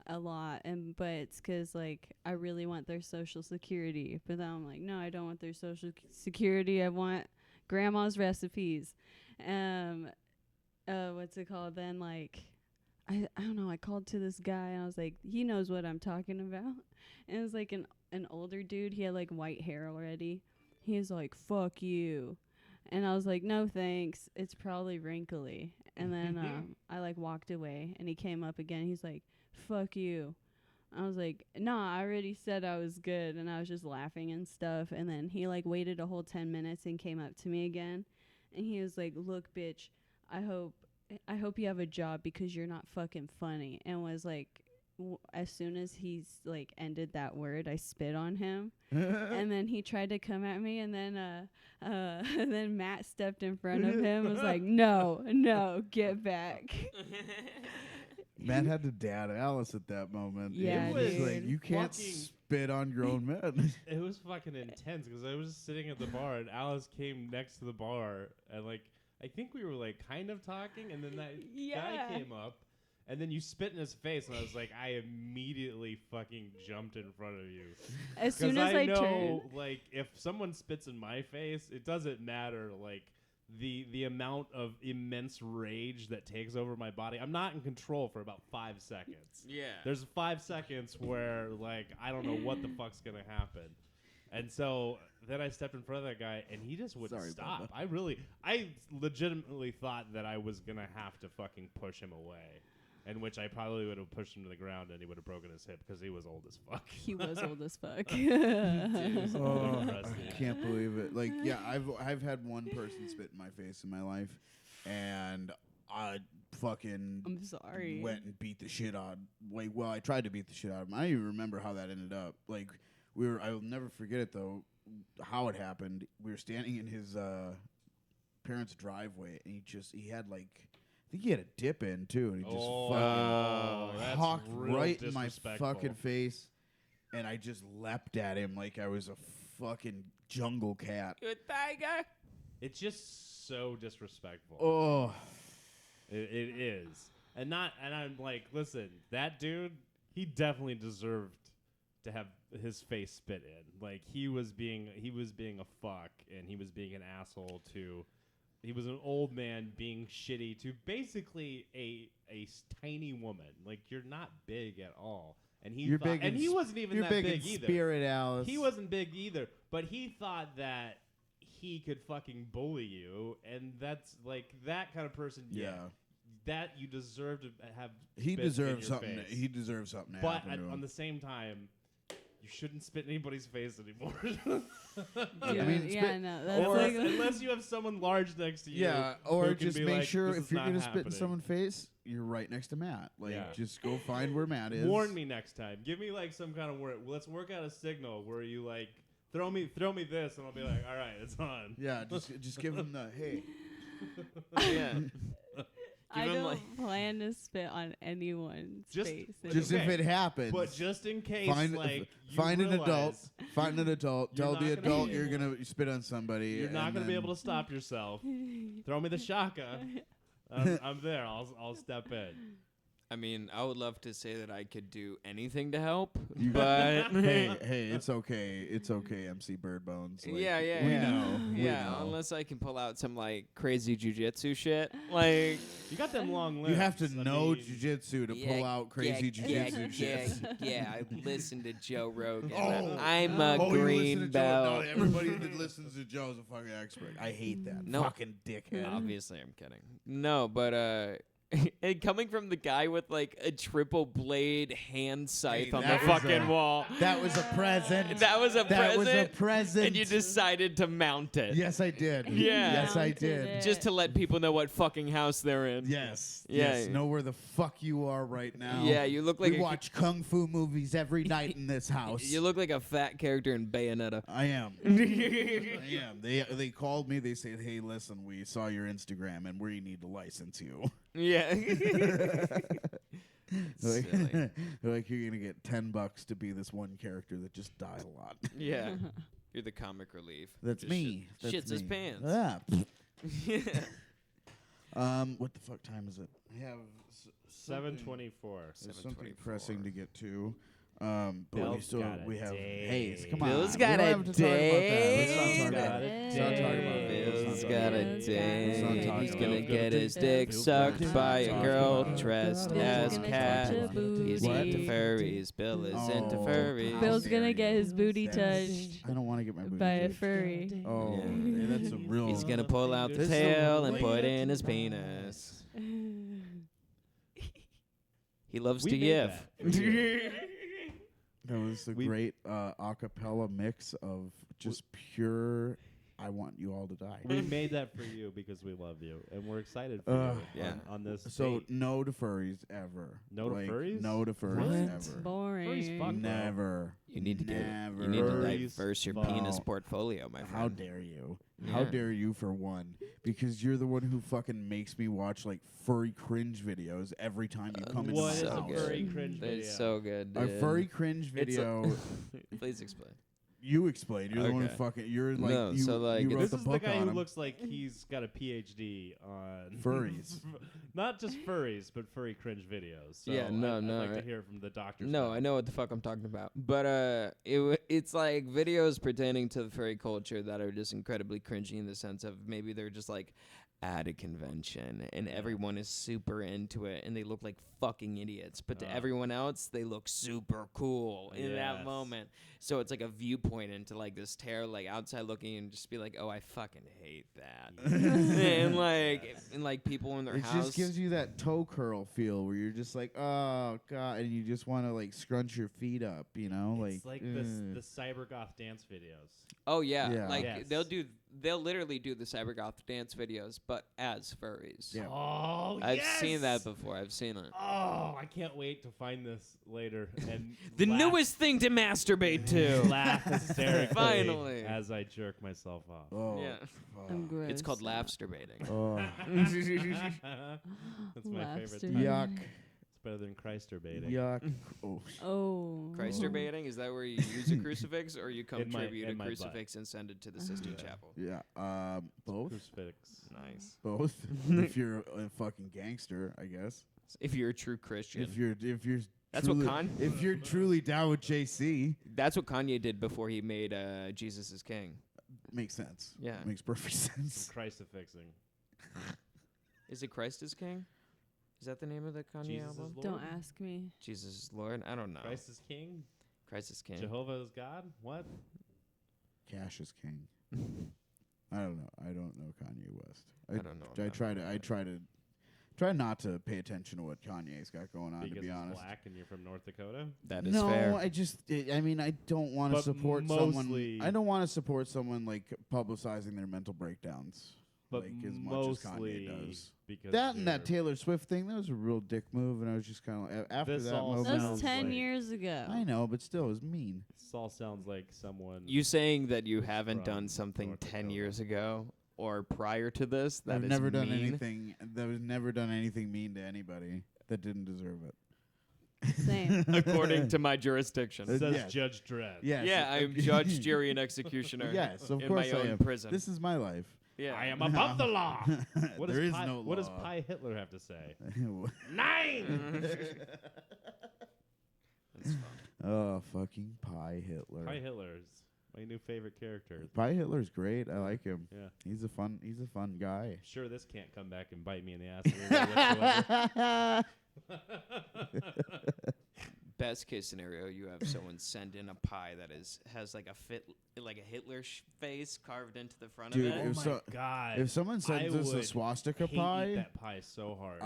[SPEAKER 4] a lot, but it's 'cause like I really want their social security, but then I'm like, no, I don't want their social security. I want grandma's recipes. What's it called? Then like I don't know, I called to this guy and I was like, he knows what I'm talking about. And it was like an older dude. He had like white hair already. He was like, fuck you. And I was like, no thanks, it's probably wrinkly. And then I like walked away and he came up again. He's like, fuck you. I was like, nah, I already said I was good. And I was just laughing and stuff. And then he like waited a whole 10 minutes and came up to me again. And he was like, look, bitch, I hope you have a job because you're not fucking funny. And was like, as soon as he's like ended that word, I spit on him. And then he tried to come at me, and then and then Matt stepped in front of him and was like, no, get back.
[SPEAKER 1] Matt had to dad Alice at that moment.
[SPEAKER 4] Yeah,
[SPEAKER 1] it was
[SPEAKER 4] dude.
[SPEAKER 1] like, you can't spit on your own men.
[SPEAKER 2] It was fucking intense because I was sitting at the bar and Alice came next to the bar and like I think we were like kind of talking, and then that guy came up. And then you spit in his face, and I was like, I immediately fucking jumped in front of you.
[SPEAKER 4] As soon as I
[SPEAKER 2] know,
[SPEAKER 4] turned.
[SPEAKER 2] like, if someone spits in my face, it doesn't matter, like, the amount of immense rage that takes over my body. I'm not in control for about 5 seconds.
[SPEAKER 5] Yeah.
[SPEAKER 2] There's 5 seconds where, like, I don't know what the fuck's going to happen. And so then I stepped in front of that guy, and he just wouldn't stop.
[SPEAKER 1] Bubba.
[SPEAKER 2] I legitimately thought that I was going to have to fucking push him away. In which I probably would have pushed him to the ground and he would have broken his hip because he was old as fuck.
[SPEAKER 4] He was old as fuck.
[SPEAKER 1] I can't believe it. Like, yeah, I've had one person spit in my face in my life, and I fucking
[SPEAKER 4] I'm sorry.
[SPEAKER 1] went and beat the shit out. Like, well, I tried to beat the shit out of him. I don't even remember how that ended up. Like, I'll never forget it though. How it happened. We were standing in his parents' driveway, and he had like. I think he had a dip in too, and he just fucking hawked right in my fucking face, and I just leapt at him like I was a fucking jungle cat.
[SPEAKER 5] Good tiger.
[SPEAKER 2] It's just so disrespectful.
[SPEAKER 1] Oh,
[SPEAKER 2] it is, and I'm like, listen, that dude, he definitely deserved to have his face spit in. Like he was being a fuck, and he was being an asshole to. He was an old man being shitty to basically a tiny woman. Like you're not big at all, and he wasn't even that big either.
[SPEAKER 1] Spirit, Alice.
[SPEAKER 2] He wasn't big either, but he thought that he could fucking bully you, and that's like that kind of person. Yeah, that you deserve to have.
[SPEAKER 1] He deserves
[SPEAKER 2] something.
[SPEAKER 1] Face. He deserves something. To
[SPEAKER 2] but
[SPEAKER 1] happen to him.
[SPEAKER 2] on the same time. You shouldn't spit in anybody's face anymore. Unless you have someone large next to you.
[SPEAKER 1] Yeah, or just make
[SPEAKER 2] like,
[SPEAKER 1] sure if you're
[SPEAKER 2] gonna
[SPEAKER 1] spit in someone's face, you're right next to Matt. Like, just go find where Matt is.
[SPEAKER 2] Warn me next time. Give me like some kind of word. Let's work out a signal where you like throw me this, and I'll be like, all right, it's on.
[SPEAKER 1] Yeah, just give him the hey.
[SPEAKER 5] Yeah.
[SPEAKER 4] I don't plan to spit on anyone's face.
[SPEAKER 1] Just if it happens.
[SPEAKER 2] But just in case,
[SPEAKER 1] find an adult. Find an adult. Tell the adult you're gonna spit on somebody.
[SPEAKER 2] You're not gonna be able to stop yourself. Throw me the shotgun. I'm there. I'll step in.
[SPEAKER 5] I mean, I would love to say that I could do anything to help, but
[SPEAKER 1] hey, it's okay. It's okay, MC Birdbones. Like, we know. We know.
[SPEAKER 5] Unless I can pull out some like crazy jujitsu shit. Like
[SPEAKER 2] you got them long limbs.
[SPEAKER 1] You have to know jujitsu to pull out crazy jujitsu shit.
[SPEAKER 5] Yeah, I listen to Joe Rogan. I'm a green belt.
[SPEAKER 1] No, everybody that listens to Joe is a fucking expert. I hate that.
[SPEAKER 5] No.
[SPEAKER 1] Fucking dickhead.
[SPEAKER 5] Obviously, I'm kidding. No, but and coming from the guy with like a triple blade hand scythe on the fucking wall.
[SPEAKER 1] That was a present.
[SPEAKER 5] That was a
[SPEAKER 1] present.
[SPEAKER 5] And you decided to mount it.
[SPEAKER 1] Yes, I did.
[SPEAKER 5] Yeah.
[SPEAKER 1] Yes, I did.
[SPEAKER 4] It.
[SPEAKER 5] Just to let people know what fucking house they're in.
[SPEAKER 1] Yes.
[SPEAKER 5] Yeah.
[SPEAKER 1] Yes. Know where the fuck you are right now.
[SPEAKER 5] Yeah, you look like
[SPEAKER 1] we watch kung fu movies every night in this house.
[SPEAKER 5] You look like a fat character in Bayonetta.
[SPEAKER 1] I am. I am. They called me. They said, "Hey, listen, we saw your Instagram and we need to license you."
[SPEAKER 5] Yeah.
[SPEAKER 1] Like you're gonna get $10 to be this one character that just died a lot.
[SPEAKER 5] Yeah. You're the comic relief.
[SPEAKER 1] That's
[SPEAKER 5] Just
[SPEAKER 1] me. That's
[SPEAKER 5] shits his
[SPEAKER 1] me.
[SPEAKER 5] pants.
[SPEAKER 1] Ah.
[SPEAKER 5] Yeah.
[SPEAKER 1] What the fuck time is it? We have
[SPEAKER 2] 7:24.
[SPEAKER 1] There's something
[SPEAKER 5] 7:24.
[SPEAKER 1] pressing to get to. But we
[SPEAKER 2] Bill's
[SPEAKER 1] still
[SPEAKER 2] got a
[SPEAKER 1] we have
[SPEAKER 2] day.
[SPEAKER 1] Hayes. Come
[SPEAKER 5] Bill's
[SPEAKER 1] on.
[SPEAKER 5] got
[SPEAKER 1] we
[SPEAKER 5] a
[SPEAKER 1] don't have to talk about that. Let's
[SPEAKER 2] Bill's
[SPEAKER 1] not talk
[SPEAKER 2] got
[SPEAKER 1] about
[SPEAKER 2] a
[SPEAKER 1] it. Let's not talk about it.
[SPEAKER 5] Bill's
[SPEAKER 1] Let's not
[SPEAKER 5] got
[SPEAKER 1] talk
[SPEAKER 5] a
[SPEAKER 1] about it.
[SPEAKER 5] day.
[SPEAKER 1] Let's not talk
[SPEAKER 5] He's
[SPEAKER 1] about
[SPEAKER 5] gonna
[SPEAKER 1] it.
[SPEAKER 5] get his dick
[SPEAKER 1] Bill's
[SPEAKER 5] sucked
[SPEAKER 1] gonna
[SPEAKER 5] by
[SPEAKER 1] talk
[SPEAKER 5] a girl
[SPEAKER 1] about it.
[SPEAKER 5] dressed
[SPEAKER 1] Bill's
[SPEAKER 5] as
[SPEAKER 1] gonna
[SPEAKER 5] cat.
[SPEAKER 1] touch a
[SPEAKER 5] He's
[SPEAKER 1] booty.
[SPEAKER 5] into furries. Bill is into
[SPEAKER 1] Oh.
[SPEAKER 5] furries.
[SPEAKER 4] Bill's
[SPEAKER 1] How
[SPEAKER 4] gonna
[SPEAKER 1] dare
[SPEAKER 4] get
[SPEAKER 1] you.
[SPEAKER 4] his booty
[SPEAKER 1] That's-
[SPEAKER 4] touched
[SPEAKER 1] I don't want to get my booty
[SPEAKER 4] by a
[SPEAKER 1] touched.
[SPEAKER 4] furry.
[SPEAKER 1] Oh,
[SPEAKER 5] Yeah.
[SPEAKER 1] yeah, that's a real.
[SPEAKER 5] He's gonna pull out the
[SPEAKER 1] This is
[SPEAKER 5] tail
[SPEAKER 1] a
[SPEAKER 5] and put
[SPEAKER 1] late-
[SPEAKER 5] in his penis. He loves
[SPEAKER 2] We
[SPEAKER 5] to
[SPEAKER 2] made
[SPEAKER 5] yiff.
[SPEAKER 2] that for you.
[SPEAKER 1] That was a
[SPEAKER 2] We-
[SPEAKER 1] great a cappella mix of just pure. I want you all to die.
[SPEAKER 2] We made that for you because we love you, and we're excited for you
[SPEAKER 5] Yeah.
[SPEAKER 2] on this.
[SPEAKER 1] So
[SPEAKER 2] date.
[SPEAKER 1] no to furries ever.
[SPEAKER 2] No to furries?
[SPEAKER 1] No to furries
[SPEAKER 2] What?
[SPEAKER 1] ever.
[SPEAKER 4] Boring.
[SPEAKER 2] Furries fuck, bro.
[SPEAKER 1] Never.
[SPEAKER 5] You need to
[SPEAKER 1] Never.
[SPEAKER 5] You need to
[SPEAKER 2] Furries
[SPEAKER 5] diverse your
[SPEAKER 1] fuck.
[SPEAKER 5] penis portfolio, my
[SPEAKER 1] How
[SPEAKER 5] friend.
[SPEAKER 1] dare you? How
[SPEAKER 5] Yeah.
[SPEAKER 1] dare you for one? Because you're the one who fucking makes me watch like furry cringe videos every time you come into
[SPEAKER 2] What
[SPEAKER 1] my
[SPEAKER 2] is
[SPEAKER 5] so
[SPEAKER 2] a
[SPEAKER 1] house.
[SPEAKER 5] good.
[SPEAKER 2] furry cringe video?
[SPEAKER 5] It's so good,
[SPEAKER 1] A
[SPEAKER 5] dude.
[SPEAKER 1] furry cringe
[SPEAKER 5] It's a-
[SPEAKER 1] video.
[SPEAKER 5] Please explain.
[SPEAKER 1] You explain. You're the one who
[SPEAKER 5] Okay.
[SPEAKER 1] fucking. You're like.
[SPEAKER 5] No,
[SPEAKER 1] you,
[SPEAKER 5] so, like,
[SPEAKER 1] you wrote
[SPEAKER 2] This
[SPEAKER 1] the
[SPEAKER 2] is the
[SPEAKER 1] book
[SPEAKER 2] guy
[SPEAKER 1] on
[SPEAKER 2] who
[SPEAKER 1] him.
[SPEAKER 2] looks like he's got a PhD on
[SPEAKER 1] Furries.
[SPEAKER 2] Not just furries, but furry cringe videos. So
[SPEAKER 5] Yeah, no,
[SPEAKER 2] I'd
[SPEAKER 5] no,
[SPEAKER 2] like to
[SPEAKER 5] right.
[SPEAKER 2] hear from the doctor's
[SPEAKER 5] No,
[SPEAKER 2] mouth.
[SPEAKER 5] I know what the fuck I'm talking about. But it's like videos pertaining to the furry culture that are just incredibly cringy in the sense of maybe they're just like at a convention and everyone is super into it and they look like fucking idiots. But to everyone else, they look super cool in that
[SPEAKER 2] Yes.
[SPEAKER 5] moment. So it's like a viewpoint into like this terror, like outside looking and just be like, oh, I fucking hate that. and like people in their
[SPEAKER 1] It
[SPEAKER 5] house.
[SPEAKER 1] just gives you that toe curl feel where you're just like, oh god, and you just want to like scrunch your feet up, you know,
[SPEAKER 2] It's like the
[SPEAKER 1] ugh.
[SPEAKER 2] cyber goth dance videos.
[SPEAKER 5] Oh yeah,
[SPEAKER 1] Yeah.
[SPEAKER 5] like
[SPEAKER 2] Yes.
[SPEAKER 5] they'll literally do the cybergoth dance videos, but as furries.
[SPEAKER 1] Yeah.
[SPEAKER 2] Oh,
[SPEAKER 5] I've seen that before. I've seen it.
[SPEAKER 2] Oh, I can't wait to find this later and
[SPEAKER 5] The
[SPEAKER 2] laugh-
[SPEAKER 5] newest thing to masturbate to.
[SPEAKER 2] laugh hysterically
[SPEAKER 5] Finally.
[SPEAKER 2] as I jerk myself off.
[SPEAKER 1] Oh,
[SPEAKER 5] Yeah.
[SPEAKER 4] I'm gross.
[SPEAKER 5] It's called laughsterbating.
[SPEAKER 1] oh,
[SPEAKER 2] That's my favorite.
[SPEAKER 4] Laughster.
[SPEAKER 2] Type.
[SPEAKER 1] yuck,
[SPEAKER 2] It's better than Christerbaiting.
[SPEAKER 1] yuck. Oh,
[SPEAKER 4] Oh.
[SPEAKER 5] Christerbaiting, is that where you use a crucifix or you
[SPEAKER 2] In my-
[SPEAKER 5] contribute a
[SPEAKER 2] in my butt.
[SPEAKER 5] crucifix and send it to the Sistine Chapel?
[SPEAKER 1] yeah. Both,
[SPEAKER 2] Crucifix.
[SPEAKER 5] Nice.
[SPEAKER 1] both. If you're a fucking gangster, I guess.
[SPEAKER 5] If you're a true Christian.
[SPEAKER 1] If you're
[SPEAKER 5] That's what
[SPEAKER 1] truly, if you're truly down with JC,
[SPEAKER 5] That's what Kanye did before he made Jesus is King.
[SPEAKER 1] makes sense.
[SPEAKER 5] Yeah.
[SPEAKER 1] Makes perfect sense.
[SPEAKER 2] Some Christifixing.
[SPEAKER 5] Is it Christ is King? Is that the name of the Kanye
[SPEAKER 2] Jesus
[SPEAKER 5] album?
[SPEAKER 2] is Lord.
[SPEAKER 4] Don't ask me.
[SPEAKER 5] Jesus is Lord? I don't know.
[SPEAKER 2] Christ is King.
[SPEAKER 5] Christ is King.
[SPEAKER 2] Jehovah is God. What?
[SPEAKER 1] Cash is king. I don't know. I don't know Kanye West.
[SPEAKER 5] I don't know.
[SPEAKER 1] I try not to pay attention to what Kanye's got going on.
[SPEAKER 2] Because
[SPEAKER 1] to be
[SPEAKER 2] he's
[SPEAKER 1] honest.
[SPEAKER 2] black and you're from North Dakota.
[SPEAKER 5] That is
[SPEAKER 1] No,
[SPEAKER 5] fair.
[SPEAKER 1] I mean, I don't want to
[SPEAKER 2] But
[SPEAKER 1] support someone.
[SPEAKER 2] mostly-
[SPEAKER 1] I don't want to support someone like publicizing their mental breakdowns.
[SPEAKER 2] But
[SPEAKER 1] like as much as
[SPEAKER 2] mostly
[SPEAKER 1] Kanye does.
[SPEAKER 2] because
[SPEAKER 1] That and that
[SPEAKER 2] they're-
[SPEAKER 1] Taylor Swift thing, that was a real dick move, and I was just kind of after
[SPEAKER 2] This
[SPEAKER 1] that
[SPEAKER 2] all
[SPEAKER 1] moment.
[SPEAKER 4] That
[SPEAKER 1] I
[SPEAKER 4] was
[SPEAKER 2] sounds
[SPEAKER 1] was
[SPEAKER 4] 10
[SPEAKER 2] like-
[SPEAKER 4] years ago.
[SPEAKER 1] I know, but still, it was mean.
[SPEAKER 2] This all sounds like someone.
[SPEAKER 5] You saying that you haven't
[SPEAKER 2] from
[SPEAKER 5] done something
[SPEAKER 2] North
[SPEAKER 5] 10
[SPEAKER 2] Dakota.
[SPEAKER 5] years ago or prior to this that
[SPEAKER 1] I've
[SPEAKER 5] is
[SPEAKER 1] never done
[SPEAKER 5] mean?
[SPEAKER 1] anything. That was never done anything mean to anybody that didn't deserve it.
[SPEAKER 4] Same.
[SPEAKER 5] According to my jurisdiction.
[SPEAKER 1] Uh,
[SPEAKER 2] says
[SPEAKER 1] yes.
[SPEAKER 2] Judge Dredd.
[SPEAKER 1] Yes.
[SPEAKER 5] Yeah, I'm judge, jury, and executioner.
[SPEAKER 1] Yes, of
[SPEAKER 5] in
[SPEAKER 1] course
[SPEAKER 5] my
[SPEAKER 1] I
[SPEAKER 5] own
[SPEAKER 1] am.
[SPEAKER 5] prison.
[SPEAKER 1] This is my life.
[SPEAKER 5] yeah.
[SPEAKER 2] I am above the law. What
[SPEAKER 1] There
[SPEAKER 2] does
[SPEAKER 1] is
[SPEAKER 2] Pi-
[SPEAKER 1] no
[SPEAKER 2] What does
[SPEAKER 1] law.
[SPEAKER 2] Pi Hitler have to say? 9.
[SPEAKER 5] That's fun.
[SPEAKER 1] Oh, fucking Pi Hitler.
[SPEAKER 2] Pi Hitler's my new favorite character.
[SPEAKER 1] Pi Hitler's great. I like him.
[SPEAKER 2] Yeah.
[SPEAKER 1] He's a fun guy.
[SPEAKER 2] Sure, this can't come back and bite me in the ass. in any way whatsoever.
[SPEAKER 5] Best case scenario, you have someone send in a pie that has like a Hitler face carved into the front
[SPEAKER 1] Dude,
[SPEAKER 5] of it.
[SPEAKER 1] it was
[SPEAKER 2] Oh
[SPEAKER 1] so-
[SPEAKER 2] my god!
[SPEAKER 1] If someone sends
[SPEAKER 2] I
[SPEAKER 1] us a
[SPEAKER 2] would
[SPEAKER 1] swastika
[SPEAKER 2] hate
[SPEAKER 1] pie,
[SPEAKER 2] eat that pie so hard.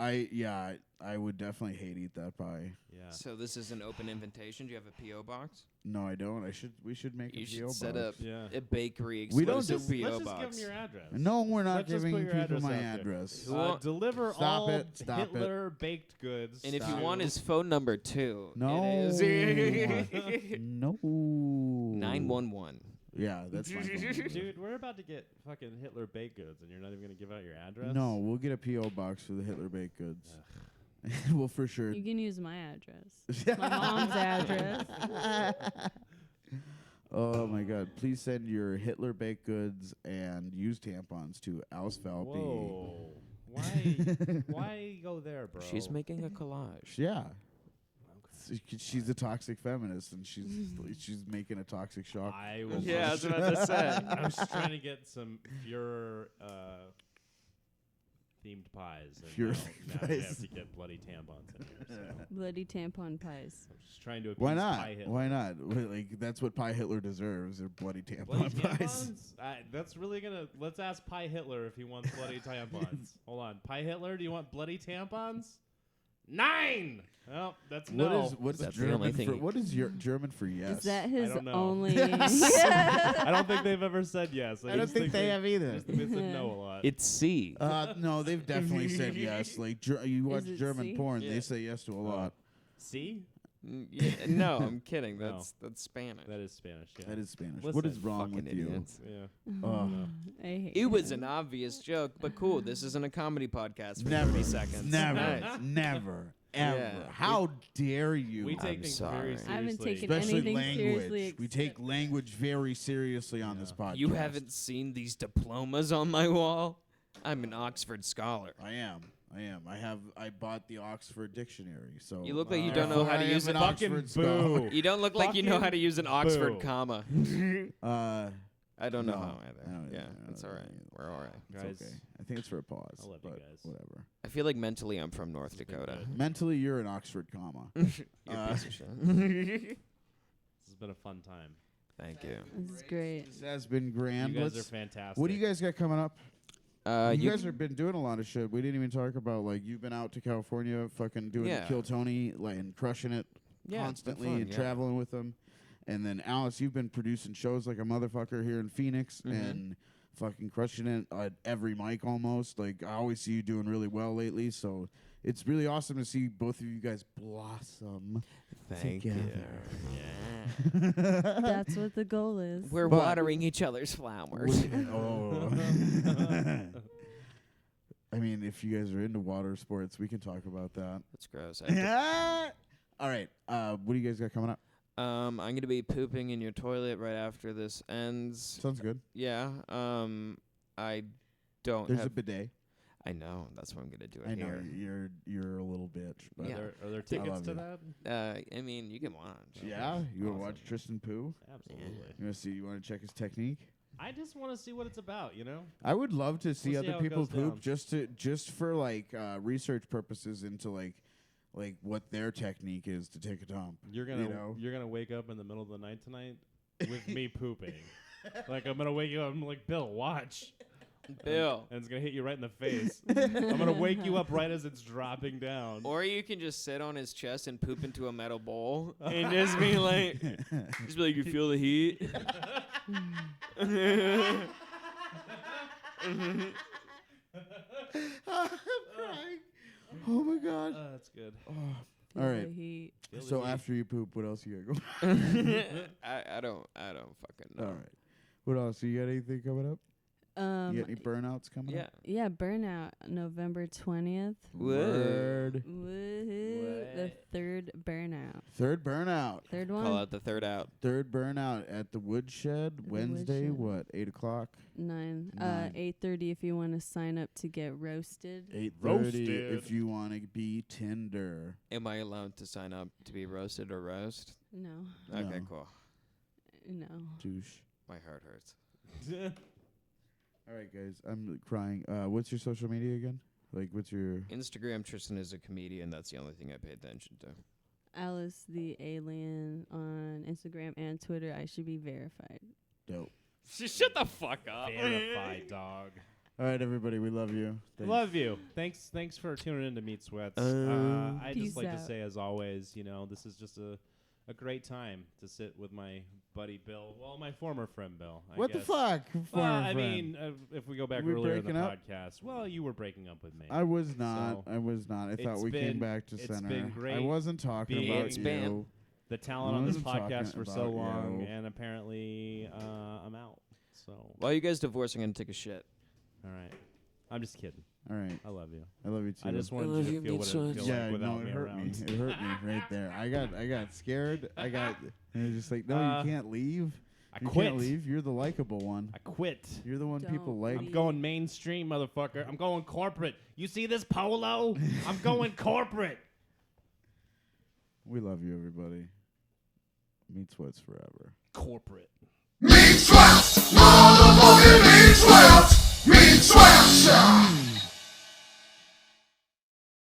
[SPEAKER 1] I would definitely hate eat that pie.
[SPEAKER 2] yeah.
[SPEAKER 5] So this is an open invitation. Do you have a PO box?
[SPEAKER 1] No, I don't. We should make
[SPEAKER 5] You
[SPEAKER 1] a
[SPEAKER 5] should
[SPEAKER 1] PO
[SPEAKER 5] set
[SPEAKER 1] box.
[SPEAKER 5] up
[SPEAKER 2] Yeah.
[SPEAKER 5] a bakery
[SPEAKER 1] We don't
[SPEAKER 5] exclusive
[SPEAKER 1] do-
[SPEAKER 5] PO
[SPEAKER 2] Let's just
[SPEAKER 5] box.
[SPEAKER 2] give them your address.
[SPEAKER 1] No, we're not
[SPEAKER 2] Let's just
[SPEAKER 1] giving
[SPEAKER 2] put your
[SPEAKER 1] people
[SPEAKER 2] address
[SPEAKER 1] my
[SPEAKER 2] out there.
[SPEAKER 1] address.
[SPEAKER 5] Who want-
[SPEAKER 2] Deliver
[SPEAKER 1] Stop
[SPEAKER 2] all
[SPEAKER 1] it, stop it.
[SPEAKER 2] Hitler baked goods.
[SPEAKER 5] And if you
[SPEAKER 1] Stop.
[SPEAKER 5] want his phone number too,
[SPEAKER 1] No.
[SPEAKER 5] it is
[SPEAKER 1] No.
[SPEAKER 5] 911.
[SPEAKER 1] Yeah, that's my phone number.
[SPEAKER 2] Dude, we're about to get fucking Hitler baked goods, and you're not even gonna give out your address.
[SPEAKER 1] No, we'll get a PO box for the Hitler baked goods. We'll for sure.
[SPEAKER 4] You can use my address. My mom's address.
[SPEAKER 1] Oh my God! Please send your Hitler baked goods and used tampons to Alice Valpey.
[SPEAKER 2] Whoa. Why go there, bro?
[SPEAKER 5] She's making a collage.
[SPEAKER 1] Yeah. She's a toxic feminist, and she's making a toxic shock.
[SPEAKER 2] I was
[SPEAKER 5] Yeah, I was about to say.
[SPEAKER 2] I was trying to get some Fuhrer themed pies. And
[SPEAKER 1] Fuhrer
[SPEAKER 2] now we
[SPEAKER 1] pies.
[SPEAKER 2] have to get bloody tampons in here. So.
[SPEAKER 4] Bloody tampon pies.
[SPEAKER 2] I'm just trying to appease
[SPEAKER 1] Why not?
[SPEAKER 2] Pie Hitler.
[SPEAKER 1] Why not? Like that's what Pie Hitler deserves. Are bloody tampon
[SPEAKER 2] Bloody
[SPEAKER 1] pies.
[SPEAKER 2] tampons? That's really gonna. Let's ask Pie Hitler if he wants bloody tampons. Hold on, Pie Hitler, do you want bloody tampons? 9. Well, that's no.
[SPEAKER 1] What's
[SPEAKER 5] That's the
[SPEAKER 1] German
[SPEAKER 5] only thing
[SPEAKER 1] for?
[SPEAKER 5] he-
[SPEAKER 1] What is your German for yes?
[SPEAKER 4] Is that his
[SPEAKER 2] don't know.
[SPEAKER 4] only?
[SPEAKER 2] I don't think they've ever said yes.
[SPEAKER 1] I don't
[SPEAKER 2] just
[SPEAKER 1] think they have
[SPEAKER 2] I
[SPEAKER 1] either.
[SPEAKER 2] just think they said no a lot.
[SPEAKER 5] It's C.
[SPEAKER 1] No, they've definitely said yes. Like you watch
[SPEAKER 4] it
[SPEAKER 1] German
[SPEAKER 4] C?
[SPEAKER 1] porn,
[SPEAKER 5] Yeah.
[SPEAKER 1] they say yes to a lot.
[SPEAKER 2] See?
[SPEAKER 5] No, I'm kidding.
[SPEAKER 2] No.
[SPEAKER 5] That's Spanish.
[SPEAKER 2] That is Spanish. Yeah.
[SPEAKER 1] That is Spanish.
[SPEAKER 2] Listen,
[SPEAKER 1] what is wrong
[SPEAKER 5] Fucking
[SPEAKER 1] with you?
[SPEAKER 5] idiots.
[SPEAKER 2] Yeah.
[SPEAKER 1] Oh.
[SPEAKER 4] I hate
[SPEAKER 5] It was
[SPEAKER 4] him.
[SPEAKER 5] an obvious joke, but cool. This isn't a comedy podcast for
[SPEAKER 1] Never,
[SPEAKER 5] 30 seconds.
[SPEAKER 1] never,
[SPEAKER 5] Nice.
[SPEAKER 1] never, ever.
[SPEAKER 5] Yeah.
[SPEAKER 1] How dare you?
[SPEAKER 2] We take
[SPEAKER 5] I'm
[SPEAKER 2] things
[SPEAKER 5] sorry.
[SPEAKER 2] very
[SPEAKER 5] I
[SPEAKER 2] seriously.
[SPEAKER 4] haven't taken
[SPEAKER 1] Especially
[SPEAKER 4] anything seriously
[SPEAKER 1] language. We take language very seriously on this podcast.
[SPEAKER 5] You haven't seen these diplomas on my wall? I'm an Oxford scholar.
[SPEAKER 1] I am. I bought the Oxford dictionary. So
[SPEAKER 5] You look like you don't know how to use
[SPEAKER 1] an
[SPEAKER 5] it.
[SPEAKER 2] Fucking
[SPEAKER 1] Oxford scholar.
[SPEAKER 2] boo.
[SPEAKER 5] You don't look like you know how to use an Oxford
[SPEAKER 2] boo.
[SPEAKER 5] comma.
[SPEAKER 1] I
[SPEAKER 5] don't know
[SPEAKER 1] no,
[SPEAKER 5] how either.
[SPEAKER 1] I don't
[SPEAKER 5] Yeah,
[SPEAKER 1] either. I
[SPEAKER 5] that's
[SPEAKER 1] don't
[SPEAKER 5] all right.
[SPEAKER 1] either.
[SPEAKER 5] We're all right.
[SPEAKER 1] It's
[SPEAKER 2] Guys,
[SPEAKER 1] okay. I think it's for a pause.
[SPEAKER 2] I love you
[SPEAKER 1] but
[SPEAKER 2] guys.
[SPEAKER 1] Whatever.
[SPEAKER 5] I feel like mentally I'm from North
[SPEAKER 2] This has been
[SPEAKER 5] Dakota.
[SPEAKER 2] good.
[SPEAKER 1] Mentally, you're an Oxford comma.
[SPEAKER 5] You're a piece of shit.
[SPEAKER 2] This has been a fun time.
[SPEAKER 5] Thank you.
[SPEAKER 4] This is great.
[SPEAKER 1] This has been grand.
[SPEAKER 2] You guys are
[SPEAKER 1] Let's-
[SPEAKER 2] fantastic.
[SPEAKER 1] what do you guys got coming up? You
[SPEAKER 5] You
[SPEAKER 1] guys have been doing a lot of shit. We didn't even talk about like you've been out to California, fucking doing
[SPEAKER 5] Yeah.
[SPEAKER 1] Kill Tony, like and crushing it
[SPEAKER 5] Yeah, it's been
[SPEAKER 1] constantly
[SPEAKER 5] fun,
[SPEAKER 1] and
[SPEAKER 5] yeah.
[SPEAKER 1] traveling with them. And then Alice, you've been producing shows like a motherfucker here in Phoenix
[SPEAKER 5] Mhm.
[SPEAKER 1] and fucking crushing it at every mic almost. Like I always see you doing really well lately, so it's really awesome to see both of you guys blossom
[SPEAKER 5] Thank
[SPEAKER 1] together.
[SPEAKER 5] you.
[SPEAKER 4] That's what the goal is.
[SPEAKER 5] We're
[SPEAKER 1] But-
[SPEAKER 5] watering each other's flowers.
[SPEAKER 1] Oh. I mean, if you guys are into water sports, we can talk about that.
[SPEAKER 5] That's gross.
[SPEAKER 1] All right. What do you guys got coming up?
[SPEAKER 5] I'm gonna be pooping in your toilet right after this ends.
[SPEAKER 1] Sounds good.
[SPEAKER 5] Yeah. I don't
[SPEAKER 1] There's
[SPEAKER 5] have.
[SPEAKER 1] a bidet.
[SPEAKER 5] I know. That's what I'm gonna do it
[SPEAKER 1] I know
[SPEAKER 5] here.
[SPEAKER 1] you're a little bitch, but
[SPEAKER 5] Yeah.
[SPEAKER 2] Are there tickets
[SPEAKER 1] love
[SPEAKER 2] to
[SPEAKER 1] you.
[SPEAKER 2] that?
[SPEAKER 5] I mean, you can watch.
[SPEAKER 1] yeah, you want to watch
[SPEAKER 5] Awesome.
[SPEAKER 1] Tristan poo?
[SPEAKER 2] Absolutely.
[SPEAKER 1] You want to see? You want to check his technique?
[SPEAKER 2] I just want to see what it's about, you know?
[SPEAKER 1] I would love to see
[SPEAKER 2] see
[SPEAKER 1] other
[SPEAKER 2] how it
[SPEAKER 1] people
[SPEAKER 2] goes
[SPEAKER 1] poop
[SPEAKER 2] down.
[SPEAKER 1] just for like research purposes into like what their technique is to take a dump.
[SPEAKER 2] You're gonna
[SPEAKER 1] You know?
[SPEAKER 2] you're gonna wake up in the middle of the night tonight with me pooping. Like I'm gonna wake you up. I'm like, Bill, watch.
[SPEAKER 5] Bill.
[SPEAKER 2] And it's gonna hit you right in the face. I'm gonna wake you up right as it's dropping down.
[SPEAKER 5] Or you can just sit on his chest and poop into a metal bowl and just be like, you feel the heat?
[SPEAKER 1] I'm crying. Oh my god.
[SPEAKER 2] That's good.
[SPEAKER 1] Oh.
[SPEAKER 4] Feel
[SPEAKER 1] All
[SPEAKER 4] the
[SPEAKER 1] right.
[SPEAKER 4] heat.
[SPEAKER 2] Feel the
[SPEAKER 1] So
[SPEAKER 2] heat.
[SPEAKER 1] after you poop, what else you got going?
[SPEAKER 5] I don't fucking know.
[SPEAKER 1] All right. What else? You got anything coming up? You got any burnouts coming
[SPEAKER 5] Yeah.
[SPEAKER 1] up?
[SPEAKER 4] Yeah, Burnout, November 20th.
[SPEAKER 1] Word.
[SPEAKER 4] Woohoo. The third Burnout.
[SPEAKER 1] Third burnout.
[SPEAKER 4] Third one?
[SPEAKER 5] Call out the third out.
[SPEAKER 1] Third burnout at the Woodshed
[SPEAKER 4] the
[SPEAKER 1] Wednesday.
[SPEAKER 4] Woodshed.
[SPEAKER 1] What? 8 o'clock.
[SPEAKER 4] 9.
[SPEAKER 1] 9.
[SPEAKER 4] 8:30 if you want to sign up to get roasted.
[SPEAKER 1] 8:30
[SPEAKER 2] Roasted.
[SPEAKER 1] if you want to be Tinder.
[SPEAKER 5] Am I allowed to sign up to be roasted or roast?
[SPEAKER 4] No.
[SPEAKER 5] Okay,
[SPEAKER 1] No.
[SPEAKER 5] cool.
[SPEAKER 4] No.
[SPEAKER 1] Douche.
[SPEAKER 5] My heart hurts.
[SPEAKER 1] All right, guys. I'm crying. What's your social media again? Like, what's your...
[SPEAKER 5] Instagram, Tristan is a comedian. That's the only thing I pay attention to.
[SPEAKER 4] Alice the Alien on Instagram and Twitter. I should be verified.
[SPEAKER 1] Dope.
[SPEAKER 5] Shut the fuck up.
[SPEAKER 2] Verified dog.
[SPEAKER 1] All right, everybody. We love you. Thanks.
[SPEAKER 2] Love you. Thanks for tuning in to Meat Sweats. I
[SPEAKER 4] Peace
[SPEAKER 2] just like to
[SPEAKER 4] out.
[SPEAKER 2] say, as always, you know, this is just a great time to sit with my buddy Bill. Well, my former friend Bill. I
[SPEAKER 1] What the
[SPEAKER 2] guess.
[SPEAKER 1] fuck?
[SPEAKER 2] Well,
[SPEAKER 1] former
[SPEAKER 2] I
[SPEAKER 1] friend?
[SPEAKER 2] mean, if we go back
[SPEAKER 1] We
[SPEAKER 2] earlier in the
[SPEAKER 1] breaking up?
[SPEAKER 2] podcast, well, you were breaking up with me.
[SPEAKER 1] I was not.
[SPEAKER 2] So,
[SPEAKER 1] I was not. I thought
[SPEAKER 2] it's
[SPEAKER 1] we came
[SPEAKER 2] been-
[SPEAKER 1] back to
[SPEAKER 2] it's
[SPEAKER 1] center.
[SPEAKER 2] been
[SPEAKER 1] I
[SPEAKER 2] great
[SPEAKER 1] wasn't talking
[SPEAKER 2] being-
[SPEAKER 1] about
[SPEAKER 5] It's
[SPEAKER 1] you.
[SPEAKER 5] been-
[SPEAKER 2] the talent on this
[SPEAKER 1] I'm talking
[SPEAKER 2] podcast for so
[SPEAKER 1] about
[SPEAKER 2] long,
[SPEAKER 1] you.
[SPEAKER 2] and apparently I'm out. So,
[SPEAKER 5] While you guys divorce, I'm going to take a shit.
[SPEAKER 2] all right. I'm just kidding.
[SPEAKER 1] All right.
[SPEAKER 2] I love you.
[SPEAKER 1] I love you too.
[SPEAKER 2] I just wanted
[SPEAKER 5] love
[SPEAKER 2] you
[SPEAKER 5] you,
[SPEAKER 2] to feel what
[SPEAKER 5] Meat
[SPEAKER 2] it feels
[SPEAKER 5] Sweats.
[SPEAKER 1] yeah,
[SPEAKER 2] like without
[SPEAKER 1] no, it
[SPEAKER 2] me
[SPEAKER 1] hurt
[SPEAKER 2] around.
[SPEAKER 1] me. It hurt me right there. I got scared. And it was just like, no,
[SPEAKER 2] Uh,
[SPEAKER 1] you can't leave. You
[SPEAKER 2] quit.
[SPEAKER 1] can't leave. You're the likable one.
[SPEAKER 2] I quit.
[SPEAKER 1] You're the one people
[SPEAKER 4] Don't
[SPEAKER 1] like.
[SPEAKER 2] I'm going mainstream, motherfucker. I'm going corporate. You see this polo? I'm going corporate.
[SPEAKER 1] We love you, everybody. Meat Sweats forever.
[SPEAKER 2] Corporate.
[SPEAKER 6] Meat Sweats! Motherfucking Meat Sweats! Meat Sweats!